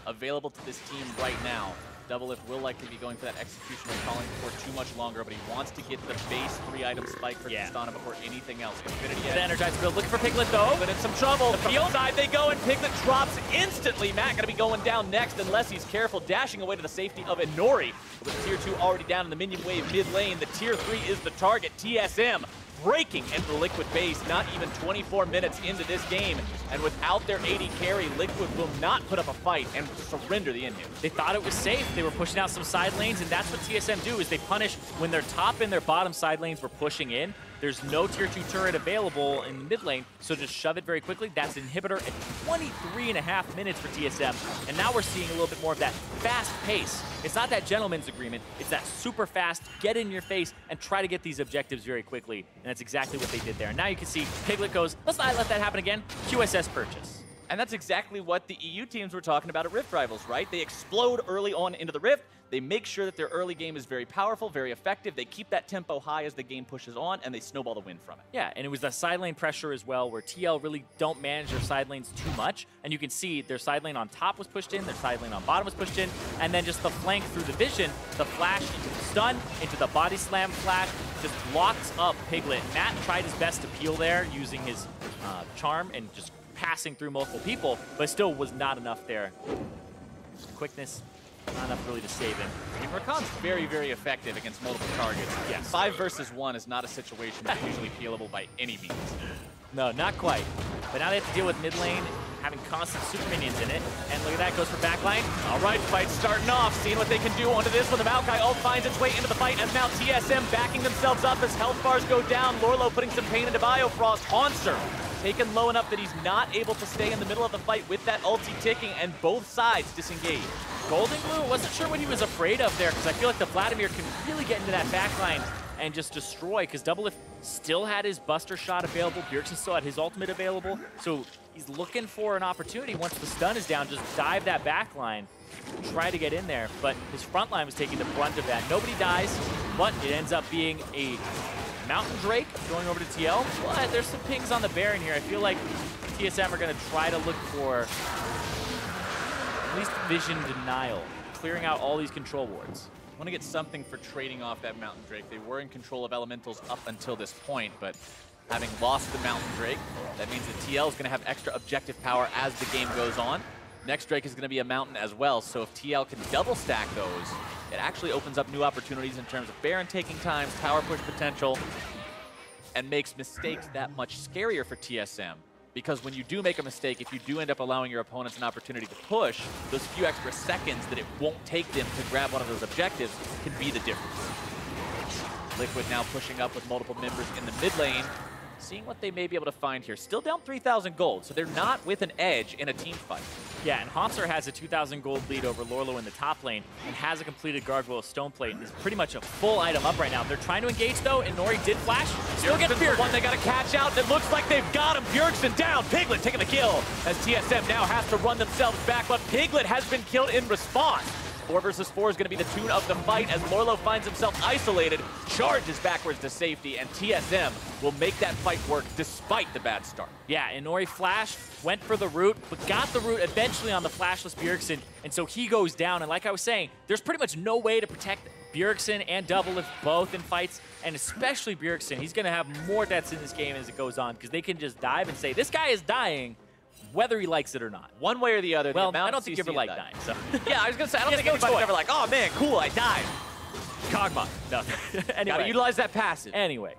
available to this team right now. Doublelift will likely be going for that Executioner Calling for too much longer, but he wants to get the base 3-item spike for Tristana before anything else. Infinity Edge. The Energized build looking for Piglet though. But in some trouble. From the side they go, and Piglet drops instantly. Matt gonna be going down next unless he's careful, dashing away to the safety of Inori. With Tier 2 already down in the minion wave mid lane, the Tier 3 is the target. TSM breaking into the Liquid base, not even 24 minutes into this game. And without their AD carry, Liquid will not put up a fight and surrender the in-game. They thought it was safe. They were pushing out some side lanes, and that's what TSM do, is they punish when their top and their bottom side lanes were pushing in. There's no tier 2 turret available in the mid lane, so just shove it very quickly. That's inhibitor at 23.5 minutes for TSM. And now we're seeing a little bit more of that fast pace. It's not that gentleman's agreement, it's that super fast, get in your face and try to get these objectives very quickly. And that's exactly what they did there. And now you can see Piglet goes, let's not let that happen again. QSS purchase. And that's exactly what the EU teams were talking about at Rift Rivals, right? They explode early on into the Rift. They make sure that their early game is very powerful, very effective. They keep that tempo high as the game pushes on, and they snowball the win from it. Yeah, and it was the side lane pressure as well, where TL really don't manage their side lanes too much. And you can see their side lane on top was pushed in, their side lane on bottom was pushed in, and then just the flank through the vision, the flash into the stun, into the body slam flash, just locks up Piglet. Matt tried his best to peel there using his charm and just passing through multiple people, but still was not enough there. Quickness, not enough really to save him. I mean, Rakan's very, very effective against multiple targets. Yes. 5 versus 1 is not a situation that's usually peelable by any means. No, not quite. But now they have to deal with mid lane, having constant super minions in it. And look at that, goes for backline. All right, fight starting off. Seeing what they can do onto this one. The Maokai ult finds its way into the fight, and now TSM backing themselves up as health bars go down. Lourlo putting some pain into Biofrost. Hauntzer taken low enough that he's not able to stay in the middle of the fight with that ulti ticking, and both sides disengage. Goldenglue, wasn't sure what he was afraid of there, because I feel like the Vladimir can really get into that backline and just destroy, because Doublelift still had his Buster shot available, Bjergsen still had his ultimate available, so he's looking for an opportunity once the stun is down, just dive that backline, try to get in there, but his front line was taking the brunt of that. Nobody dies, but it ends up being a Mountain Drake going over to TL, but there's some pings on the Baron here. I feel like TSM are going to try to look for at least vision denial, clearing out all these control wards. I want to get something for trading off that Mountain Drake. They were in control of elementals up until this point, but having lost the Mountain Drake, that means that TL is going to have extra objective power as the game goes on. Next Drake is going to be a Mountain as well, so if TL can double stack those, it actually opens up new opportunities in terms of Baron taking times, power push potential, and makes mistakes that much scarier for TSM. Because when you do make a mistake, if you do end up allowing your opponents an opportunity to push, those few extra seconds that it won't take them to grab one of those objectives can be the difference. Liquid now pushing up with multiple members in the mid lane, seeing what they may be able to find here. Still down 3,000 gold, so they're not with an edge in a team fight. Yeah, and Hauntzer has a 2,000 gold lead over Lourlo in the top lane and has a completed Gargoyle Stoneplate and is pretty much a full item up right now. They're trying to engage though, and Inori did flash. Still gets Bjergsen. One they got to catch out. It looks like they've got him. Bjergsen down. Piglet taking the kill as TSM now has to run themselves back, but Piglet has been killed in response. 4 versus 4 is going to be the tune of the fight as Lourlo finds himself isolated, charges backwards to safety, and TSM will make that fight work despite the bad start. Yeah, Inori flashed, went for the root, but got the root eventually on the flashless Bjergsen, and so he goes down. And like I was saying, there's pretty much no way to protect Bjergsen and Doublelift both in fights, and especially Bjergsen. He's going to have more deaths in this game as it goes on, because they can just dive and say, this guy is dying, whether he likes it or not. One way or the other. Well, I don't think you ever like dying. So. Yeah, I was going to say, I don't think anybody's ever like, oh man, cool, I died. Kog'Maw. No. Anyway. Gotta utilize that passive. Anyway.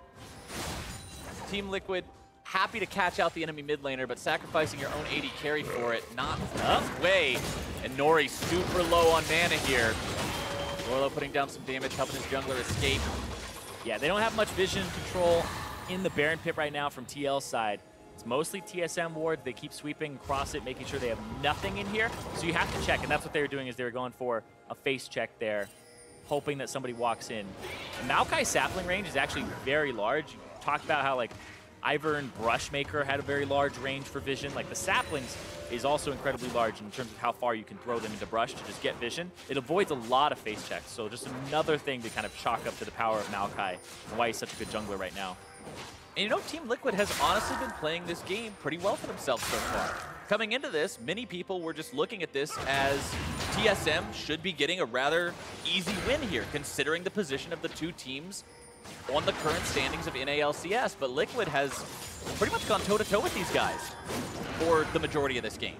Team Liquid, happy to catch out the enemy mid laner, but sacrificing your own AD carry for it, not enough way. And Inori super low on mana here. Lourlo putting down some damage, helping his jungler escape. Yeah, they don't have much vision control in the Baron pit right now from TL's side. It's mostly TSM wards. They keep sweeping across it, making sure they have nothing in here. So you have to check, and that's what they were doing, is they were going for a face check there, hoping that somebody walks in. Maokai's sapling range is actually very large. You talked about how like Ivor and Brushmaker had a very large range for vision. Like the saplings is also incredibly large in terms of how far you can throw them into brush to just get vision. It avoids a lot of face checks, so just another thing to kind of chalk up to the power of Maokai and why he's such a good jungler right now. And you know, Team Liquid has honestly been playing this game pretty well for themselves so far. Coming into this, many people were just looking at this as TSM should be getting a rather easy win here, considering the position of the two teams on the current standings of NALCS. But Liquid has pretty much gone toe-to-toe with these guys for the majority of this game.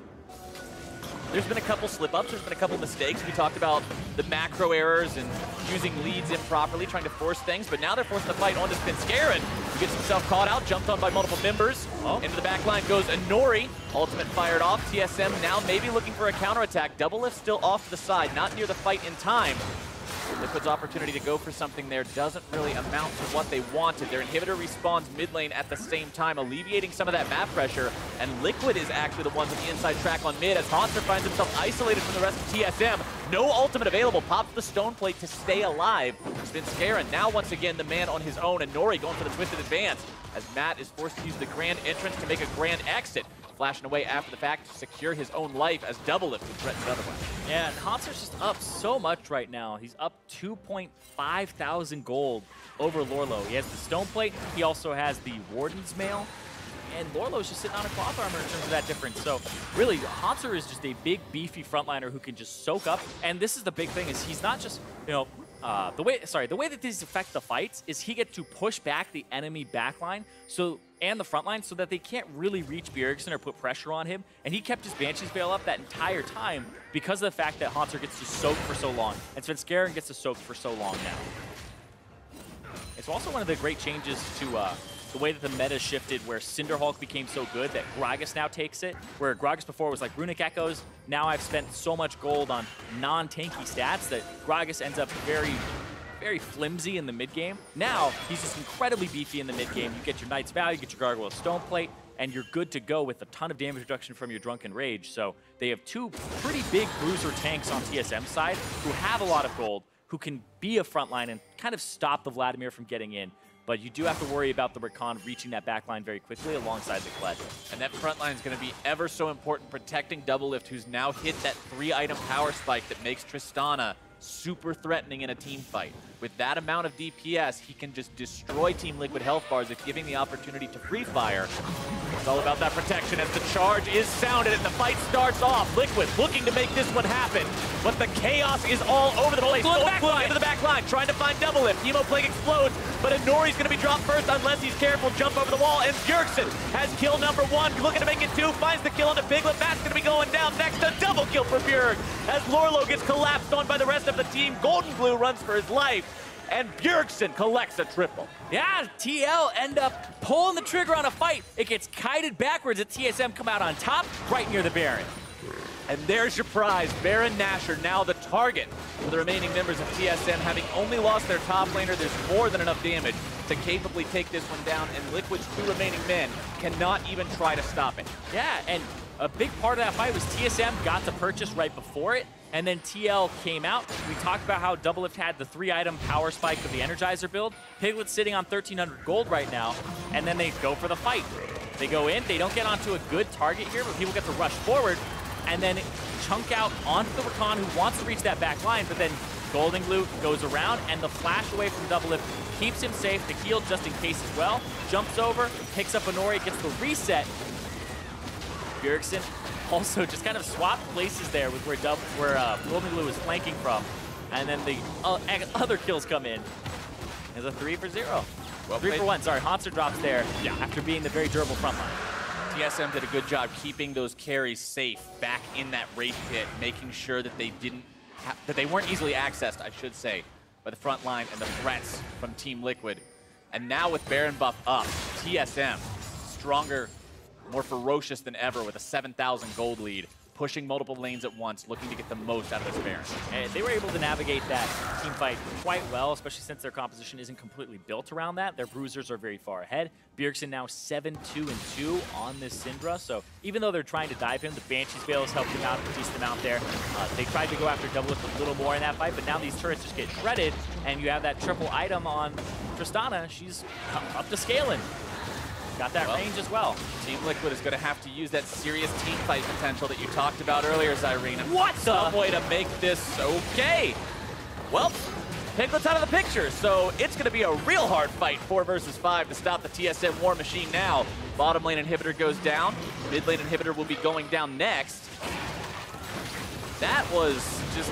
There's been a couple slip-ups, there's been a couple mistakes. We talked about the macro errors and using leads improperly, trying to force things, but now they're forcing the fight onto Svenskeren, who gets himself caught out, jumped on by multiple members. Into the back line goes Inori, ultimate fired off. TSM now maybe looking for a counterattack. Doublelift still off to the side, not near the fight in time. Liquid's opportunity to go for something there doesn't really amount to what they wanted. Their inhibitor respawns mid lane at the same time, alleviating some of that map pressure, and Liquid is actually the ones with the inside track on mid as Hauntzer finds himself isolated from the rest of TSM. No ultimate available, pops the stone plate to stay alive. Svenskeren now once again the man on his own, and Inori going for the twisted advance as Matt is forced to use the grand entrance to make a grand exit. Flashing away after the fact to secure his own life as Doublelift would threaten otherwise. Yeah, and Hauntzer's just up so much right now. He's up 2.5 thousand gold over Lourlo. He has the stone plate. He also has the Warden's Mail. And Lourlo's just sitting on a cloth armor in terms of that difference. So really, Hauntzer is just a big, beefy frontliner who can just soak up. And this is the big thing, is he's not just, you know, the way that these affect the fights is he gets to push back the enemy backline and the front line so that they can't really reach Bjergsen or put pressure on him. And he kept his Banshee's Veil up that entire time because of the fact that Hauntzer gets to soak for so long, and Svenskeren gets to soak for so long now. It's also one of the great changes to the way that the meta shifted, where Cinderhulk became so good that Gragas now takes it, where Gragas before was like Runic Echoes. Now I've spent so much gold on non-tanky stats that Gragas ends up very, very flimsy in the mid game. Now he's just incredibly beefy in the mid game. You get your Knight's Vow, you get your Gargoyle Stone Plate, and you're good to go with a ton of damage reduction from your Drunken Rage. So they have two pretty big bruiser tanks on TSM side who have a lot of gold, who can be a frontline and kind of stop the Vladimir from getting in. But you do have to worry about the Rakan reaching that backline very quickly alongside the Kled. And that front line is going to be ever so important, protecting Doublelift, who's now hit that 3-item power spike that makes Tristana super threatening in a team fight. With that amount of DPS, he can just destroy Team Liquid health bars if giving the opportunity to free fire. It's all about that protection as the charge is sounded and the fight starts off. Liquid looking to make this one happen, but the chaos is all over the place. Goldenglue into the back line, trying to find Doublelift. Emo Plague explodes, but Inori's going to be dropped first unless he's careful. Jump over the wall, and Bjergsen has kill number 1, looking to make it 2, finds the kill into Piglet. Matt's going to be going down next. A double kill for Bjerg as Lourlo gets collapsed on by the rest of the team. Goldenglue runs for his life, and Bjergsen collects a triple. Yeah, TL end up pulling the trigger on a fight. It gets kited backwards at TSM come out on top, right near the Baron. And there's your prize. Baron Nashor now the target for the remaining members of TSM. Having only lost their top laner, there's more than enough damage to capably take this one down, and Liquid's 2 remaining men cannot even try to stop it. Yeah, and a big part of that fight was TSM got the purchase right before it, and then TL came out. We talked about how Doublelift had the 3-item power spike of the Energizer build. Piglet's sitting on 1,300 gold right now, and then they go for the fight. They go in, they don't get onto a good target here, but people get to rush forward, and then chunk out onto the Rakan who wants to reach that back line, but then Goldenglue goes around, and the flash away from Doublelift keeps him safe, the heal just in case as well. Jumps over, picks up Inori, gets the reset. Bjergsen also just kind of swapped places there with where Goldenglue was flanking from. And then the other kills come in. There's a 3 for 0. Well, 3 for 1, sorry. Hauntzer drops there after being the very durable front line. TSM did a good job keeping those carries safe back in that Wraith pit, making sure that they weren't easily accessed, I should say, by the front line and the threats from Team Liquid. And now with Baron buff up, TSM stronger, more ferocious than ever with a 7,000 gold lead, pushing multiple lanes at once, looking to get the most out of this Baron. And they were able to navigate that team fight quite well, especially since their composition isn't completely built around that. Their bruisers are very far ahead. Bjergsen now 7-2-2 on this Syndra, so even though they're trying to dive him, the Banshee's Veil has helped him out a decent amount there. They tried to go after Doublelift a little more in that fight, but now these turrets just get shredded, and you have that triple item on Tristana. She's up to scaling. Got that range as well. Team Liquid is going to have to use that serious team fight potential that you talked about earlier, Zyrene. And what some way to make this okay. Well, Piglet's out of the picture, so it's going to be a real hard fight, 4 versus 5, to stop the TSM War Machine now. Bottom lane inhibitor goes down. Mid lane inhibitor will be going down next. That was just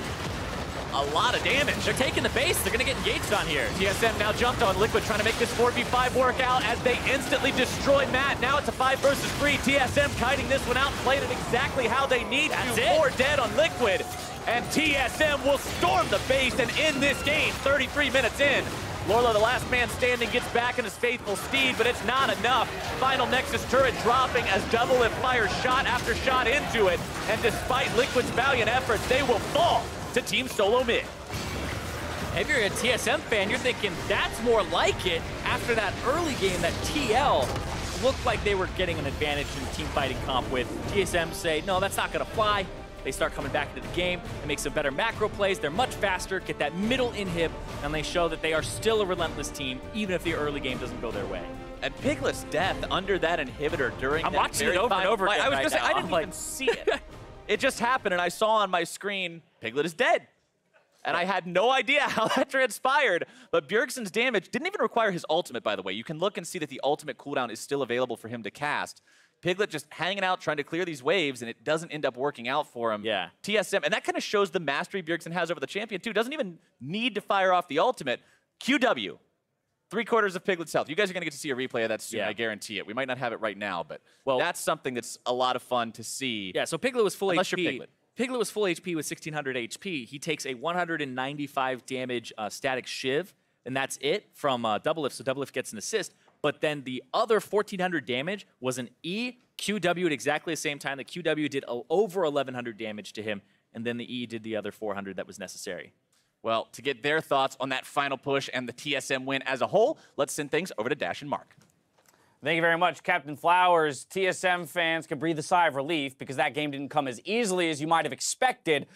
a lot of damage. They're taking the base. They're going to get engaged on here. TSM now jumped on Liquid, trying to make this 4v5 work out as they instantly destroy Matt. Now it's a 5 versus 3. TSM kiting this one out, playing it exactly how they need to. 4 dead on Liquid. And TSM will storm the base and end this game 33 minutes in. Lourlo, the last man standing, gets back in his faithful steed, but it's not enough. Final Nexus turret dropping as Doublelift fires shot after shot into it. And despite Liquid's valiant efforts, they will fall to Team Solo Mid. If you're a TSM fan, you're thinking that's more like it. After that early game, that TL looked like they were getting an advantage in team fighting comp with. TSM say, no, that's not gonna fly. They start coming back into the game and make some better macro plays. They're much faster, get that middle inhib, and they show that they are still a relentless team, even if the early game doesn't go their way. And Piglet's death under that inhibitor during I'm that watching very it over and final over fight. again I was right just now. I didn't I'm like- even see it. It just happened, and I saw on my screen, Piglet is dead. And I had no idea how that transpired. But Bjergsen's damage didn't even require his ultimate, by the way. You can look and see that the ultimate cooldown is still available for him to cast. Piglet just hanging out, trying to clear these waves, and it doesn't end up working out for him. Yeah. TSM, and that kind of shows the mastery Bjergsen has over the champion, too. Doesn't even need to fire off the ultimate. QW. 3/4 of Piglet's health. You guys are going to get to see a replay of that soon, I guarantee it. We might not have it right now, but that's something that's a lot of fun to see. Yeah, so Piglet was full Unless HP. you're Piglet. Piglet was full HP with 1600 HP. He takes a 195 damage static shiv, and that's it from Doublelift, so Doublelift gets an assist. But then the other 1400 damage was an E, QW at exactly the same time. The QW did over 1100 damage to him, and then the E did the other 400 that was necessary. Well, to get their thoughts on that final push and the TSM win as a whole, let's send things over to Dash and Mark. Thank you very much, Captain Flowers. TSM fans can breathe a sigh of relief because that game didn't come as easily as you might have expected,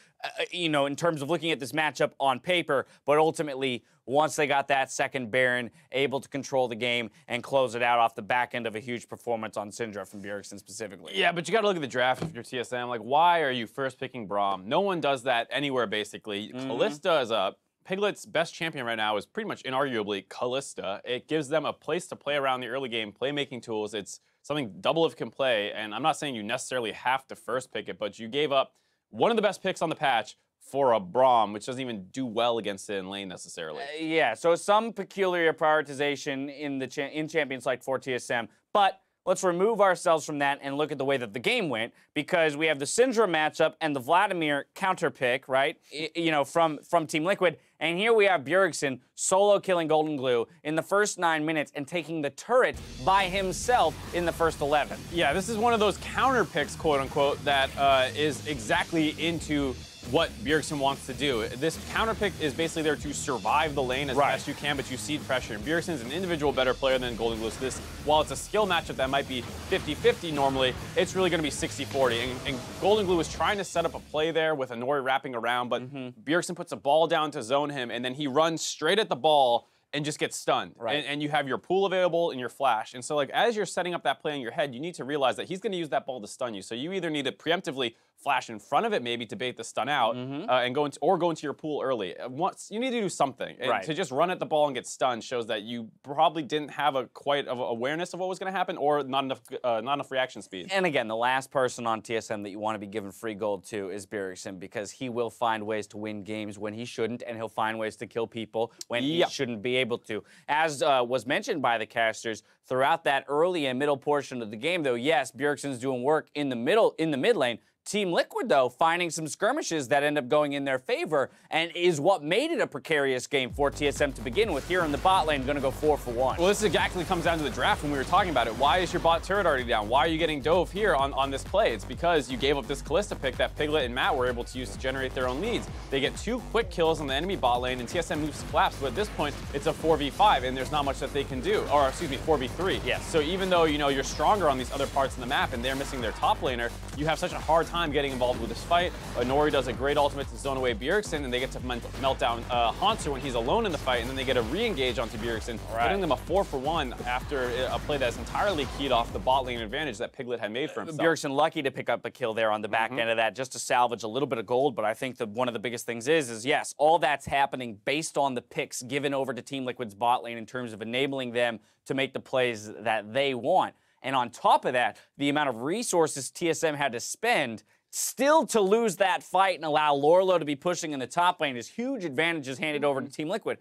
you know, in terms of looking at this matchup on paper. But ultimately, once they got that second Baron, able to control the game and close it out off the back end of a huge performance on Syndra from Bjergsen specifically. Yeah, but you got to look at the draft if you're TSM. Like, why are you first picking Braum? No one does that anywhere, basically. Kalista is a Piglet's best champion right now is pretty much inarguably Kalista. It gives them a place to play around the early game, playmaking tools. It's something Doublelift can play, and I'm not saying you necessarily have to first pick it, but you gave up one of the best picks on the patch for a Braum, which doesn't even do well against it in lane necessarily. Yeah, so some peculiar prioritization in champions like for TSM, but let's remove ourselves from that and look at the way that the game went, because we have the Syndra matchup and the Vladimir counter pick, right? You know, from Team Liquid, and here we have Bjergsen solo killing Goldenglue in the first 9 minutes and taking the turret by himself in the first 11. Yeah, this is one of those counter picks, quote unquote, that is exactly into what Bjergsen wants to do. This counter pick is basically there to survive the lane as best you can, but you cede pressure. And Bjergsen's an individual better player than Goldenglue. So this, while it's a skill matchup that might be 50-50 normally, it's really going to be 60-40. And Goldenglue was trying to set up a play there with Inori wrapping around, but Bjergsen puts a ball down to zone him, and then he runs straight at the ball and just gets stunned. And you have your pool available and your flash. And so, like, as you're setting up that play in your head, you need to realize that he's going to use that ball to stun you. So you either need to preemptively flash in front of it maybe to bait the stun out and go into your pool early. Once you need to do something. And to just run at the ball and get stunned shows that you probably didn't have quite of awareness of what was going to happen, or not enough reaction speed. And again, the last person on TSM that you want to be giving free gold to is Bjergsen, because he will find ways to win games when he shouldn't, and he'll find ways to kill people when he shouldn't be able to. As was mentioned by the casters, throughout that early and middle portion of the game, though, yes, Bjergsen's doing work in the mid lane. Team Liquid, though, finding some skirmishes that end up going in their favor, and is what made it a precarious game for TSM to begin with. Here in the bot lane, going to go 4 for 1. Well, this exactly comes down to the draft when we were talking about it. Why is your bot turret already down? Why are you getting dove here on this play? It's because you gave up this Kalista pick that Piglet and Matt were able to use to generate their own leads. They get 2 quick kills on the enemy bot lane, and TSM moves to collapse. But at this point, it's a 4v5, and there's not much that they can do. Or, excuse me, 4v3. Yes. So even though, you know, you're stronger on these other parts of the map, and they're missing their top laner, you have such a hard time getting involved with this fight. Inori does a great ultimate to zone away Bjergsen, and they get to melt down Hauntzer when he's alone in the fight, and then they get a re-engage onto Bjergsen, putting them a 4 for 1 after a play that's entirely keyed off the bot lane advantage that Piglet had made for himself. Bjergsen lucky to pick up a kill there on the back end of that, just to salvage a little bit of gold, but I think that one of the biggest things is yes, all that's happening based on the picks given over to Team Liquid's bot lane in terms of enabling them to make the plays that they want. And on top of that, the amount of resources TSM had to spend still to lose that fight and allow Lourlo to be pushing in the top lane is huge advantages handed over to Team Liquid.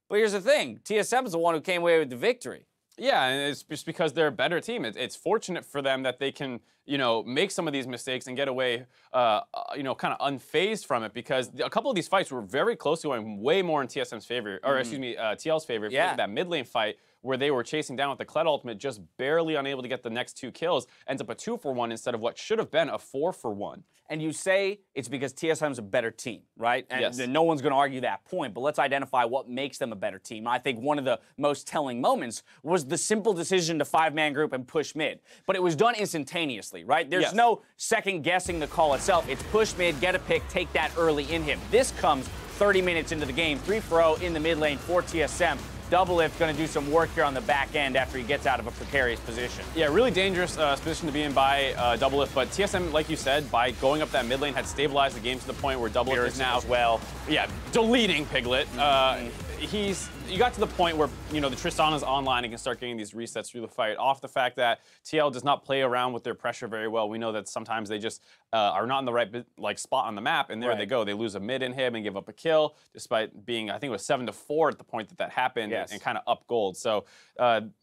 But here's the thing, TSM is the one who came away with the victory. Yeah, and it's just because they're a better team. It's fortunate for them that they can, you know, make some of these mistakes and get away, you know, kind of unfazed from it, because a couple of these fights were very close to going way more in TSM's favor, or excuse me, TL's favor. If you look at that mid lane fight, where they were chasing down with the Kled ultimate, just barely unable to get the next 2 kills, ends up a 2-for-1 instead of what should have been a 4-for-1. And you say it's because TSM's a better team, right? And yes. no one's going to argue that point, but let's identify what makes them a better team. I think one of the most telling moments was the simple decision to 5-man group and push mid. But it was done instantaneously, right? There's no second guessing the call itself. It's push mid, get a pick, take that early in him. This comes 30 minutes into the game, 3-for-0 in the mid lane for TSM. Doublelift going to do some work here on the back end after he gets out of a precarious position. Yeah, really dangerous position to be in by Doublelift, but TSM, like you said, by going up that mid lane, had stabilized the game to the point where Doublelift is now, as well, deleting Piglet. You got to the point where, you know, the Tristana's online and can start getting these resets through the fight off the fact that TL does not play around with their pressure very well. We know that sometimes they just are not in the right spot on the map, and there they go. They lose a mid inhib and give up a kill, despite being, I think it was 7-4 at the point that happened, and kind of up gold. So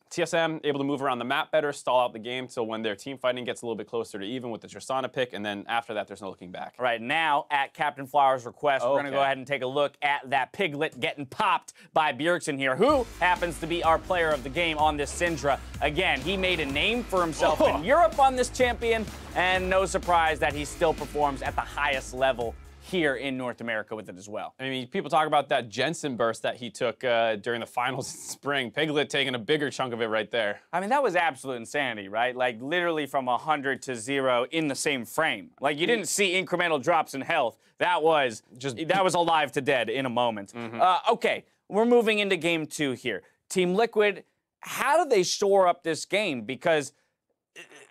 TSM able to move around the map better, stall out the game till when their team fighting gets a little bit closer to even with the Tristana pick, and then after that, there's no looking back. Right now, at Captain Flower's request, we're going to go ahead and take a look at that Piglet getting popped by Bjergsen here, who happens to be our player of the game on this Syndra. Again, he made a name for himself in Europe on this champion, and no surprise that he still performs at the highest level here in North America with it as well. I mean, people talk about that Jensen burst that he took during the finals in spring. Piglet taking a bigger chunk of it right there. I mean, that was absolute insanity, right? Like, literally from 100 to 0 in the same frame. Like, you didn't see incremental drops in health. That was alive to dead in a moment. Okay, we're moving into game 2 here. Team Liquid, how do they shore up this game? Because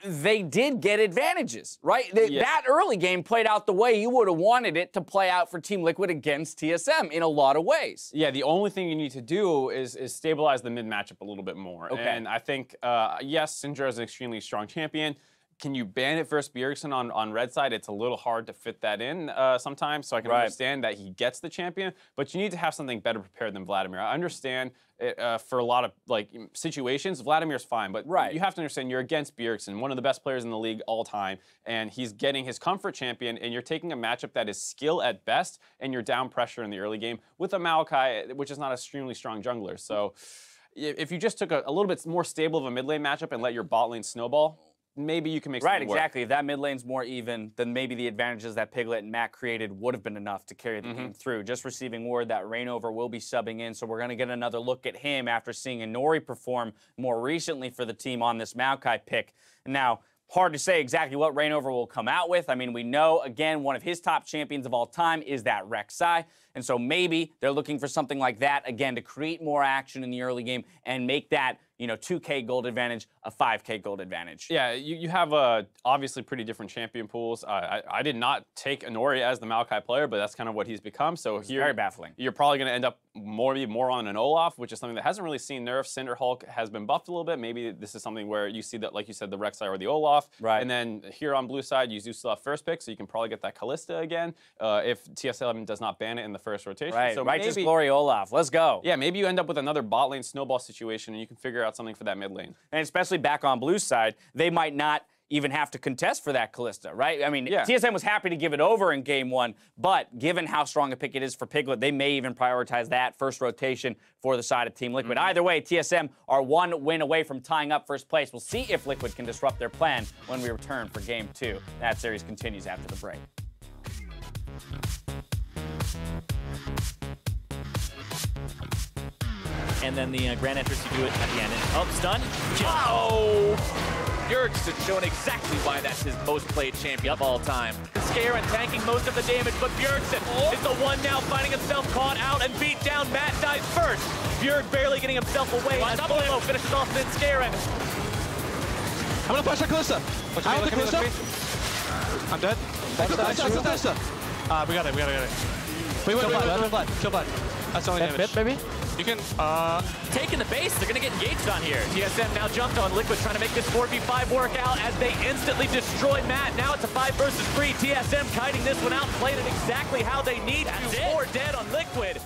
they did get advantages, right? That early game played out the way you would have wanted it to play out for Team Liquid against TSM in a lot of ways. Yeah, the only thing you need to do is stabilize the mid matchup a little bit more. Okay. And I think, yes, Syndra is an extremely strong champion. Can you ban it versus Bjergsen on red side? It's a little hard to fit that in sometimes, so I can understand that he gets the champion, but you need to have something better prepared than Vladimir. I understand for a lot of situations, Vladimir's fine, but you have to understand you're against Bjergsen, one of the best players in the league all time, and he's getting his comfort champion, and you're taking a matchup that is skill at best, and you're down pressure in the early game with a Maokai, which is not an extremely strong jungler. So if you just took a little bit more stable of a mid lane matchup and let your bot lane snowball, maybe you can make something work. Exactly. If that mid lane's more even, then maybe the advantages that Piglet and Matt created would have been enough to carry the game through. Just receiving word that Reignover will be subbing in, so we're going to get another look at him after seeing Inori perform more recently for the team on this Maokai pick. Now, hard to say exactly what Reignover will come out with. I mean, we know, again, one of his top champions of all time is that Rek'Sai, and so maybe they're looking for something like that, again, to create more action in the early game and make that, 2K gold advantage a 5K gold advantage. Yeah, you have obviously pretty different champion pools. I did not take Inori as the Maokai player, but that's kind of what he's become. So here, very baffling. You're probably going to end up more on an Olaf, which is something that hasn't really seen nerfs. Cinder Hulk has been buffed a little bit. Maybe this is something where you see that, like you said, the Rek'Sai or the Olaf. Right. And then here on blue side, you do still have first pick, so you can probably get that Kalista again if TSM does not ban it in the first rotation. Right, so Righteous Glory Olaf. Let's go. Yeah, maybe you end up with another bot lane snowball situation, and you can figure out something for that mid lane. And especially back on blue side, they might not even have to contest for that Kalista, right? I mean, TSM was happy to give it over in game 1, but given how strong a pick it is for Piglet, they may even prioritize that first rotation for the side of Team Liquid. Either way, TSM are 1 win away from tying up first place. We'll see if Liquid can disrupt their plan when we return for game 2. That series continues after the break. And then the grand entrance, you do it at the end. Oh, stun. Bjergsen showing exactly why that's his most played champion of all time. Svenskeren tanking most of the damage, but Bjergsen is the one now finding himself caught out and beat down. Matt dies first. Bjerg barely getting himself away as Lourlo finishes off Svenskeren. I'm gonna push the Kalista. I have the Kalista. I'm dead. That's the Kalista. We got it. Wait. Kill Blood. That's the only damage. Maybe? You can, taking the base, they're gonna get engaged on here. TSM now jumped on Liquid, trying to make this 4v5 work out as they instantly destroy Matt. Now it's a 5 versus 3. TSM kiting this one out, playing it exactly how they need to. 4 dead on Liquid.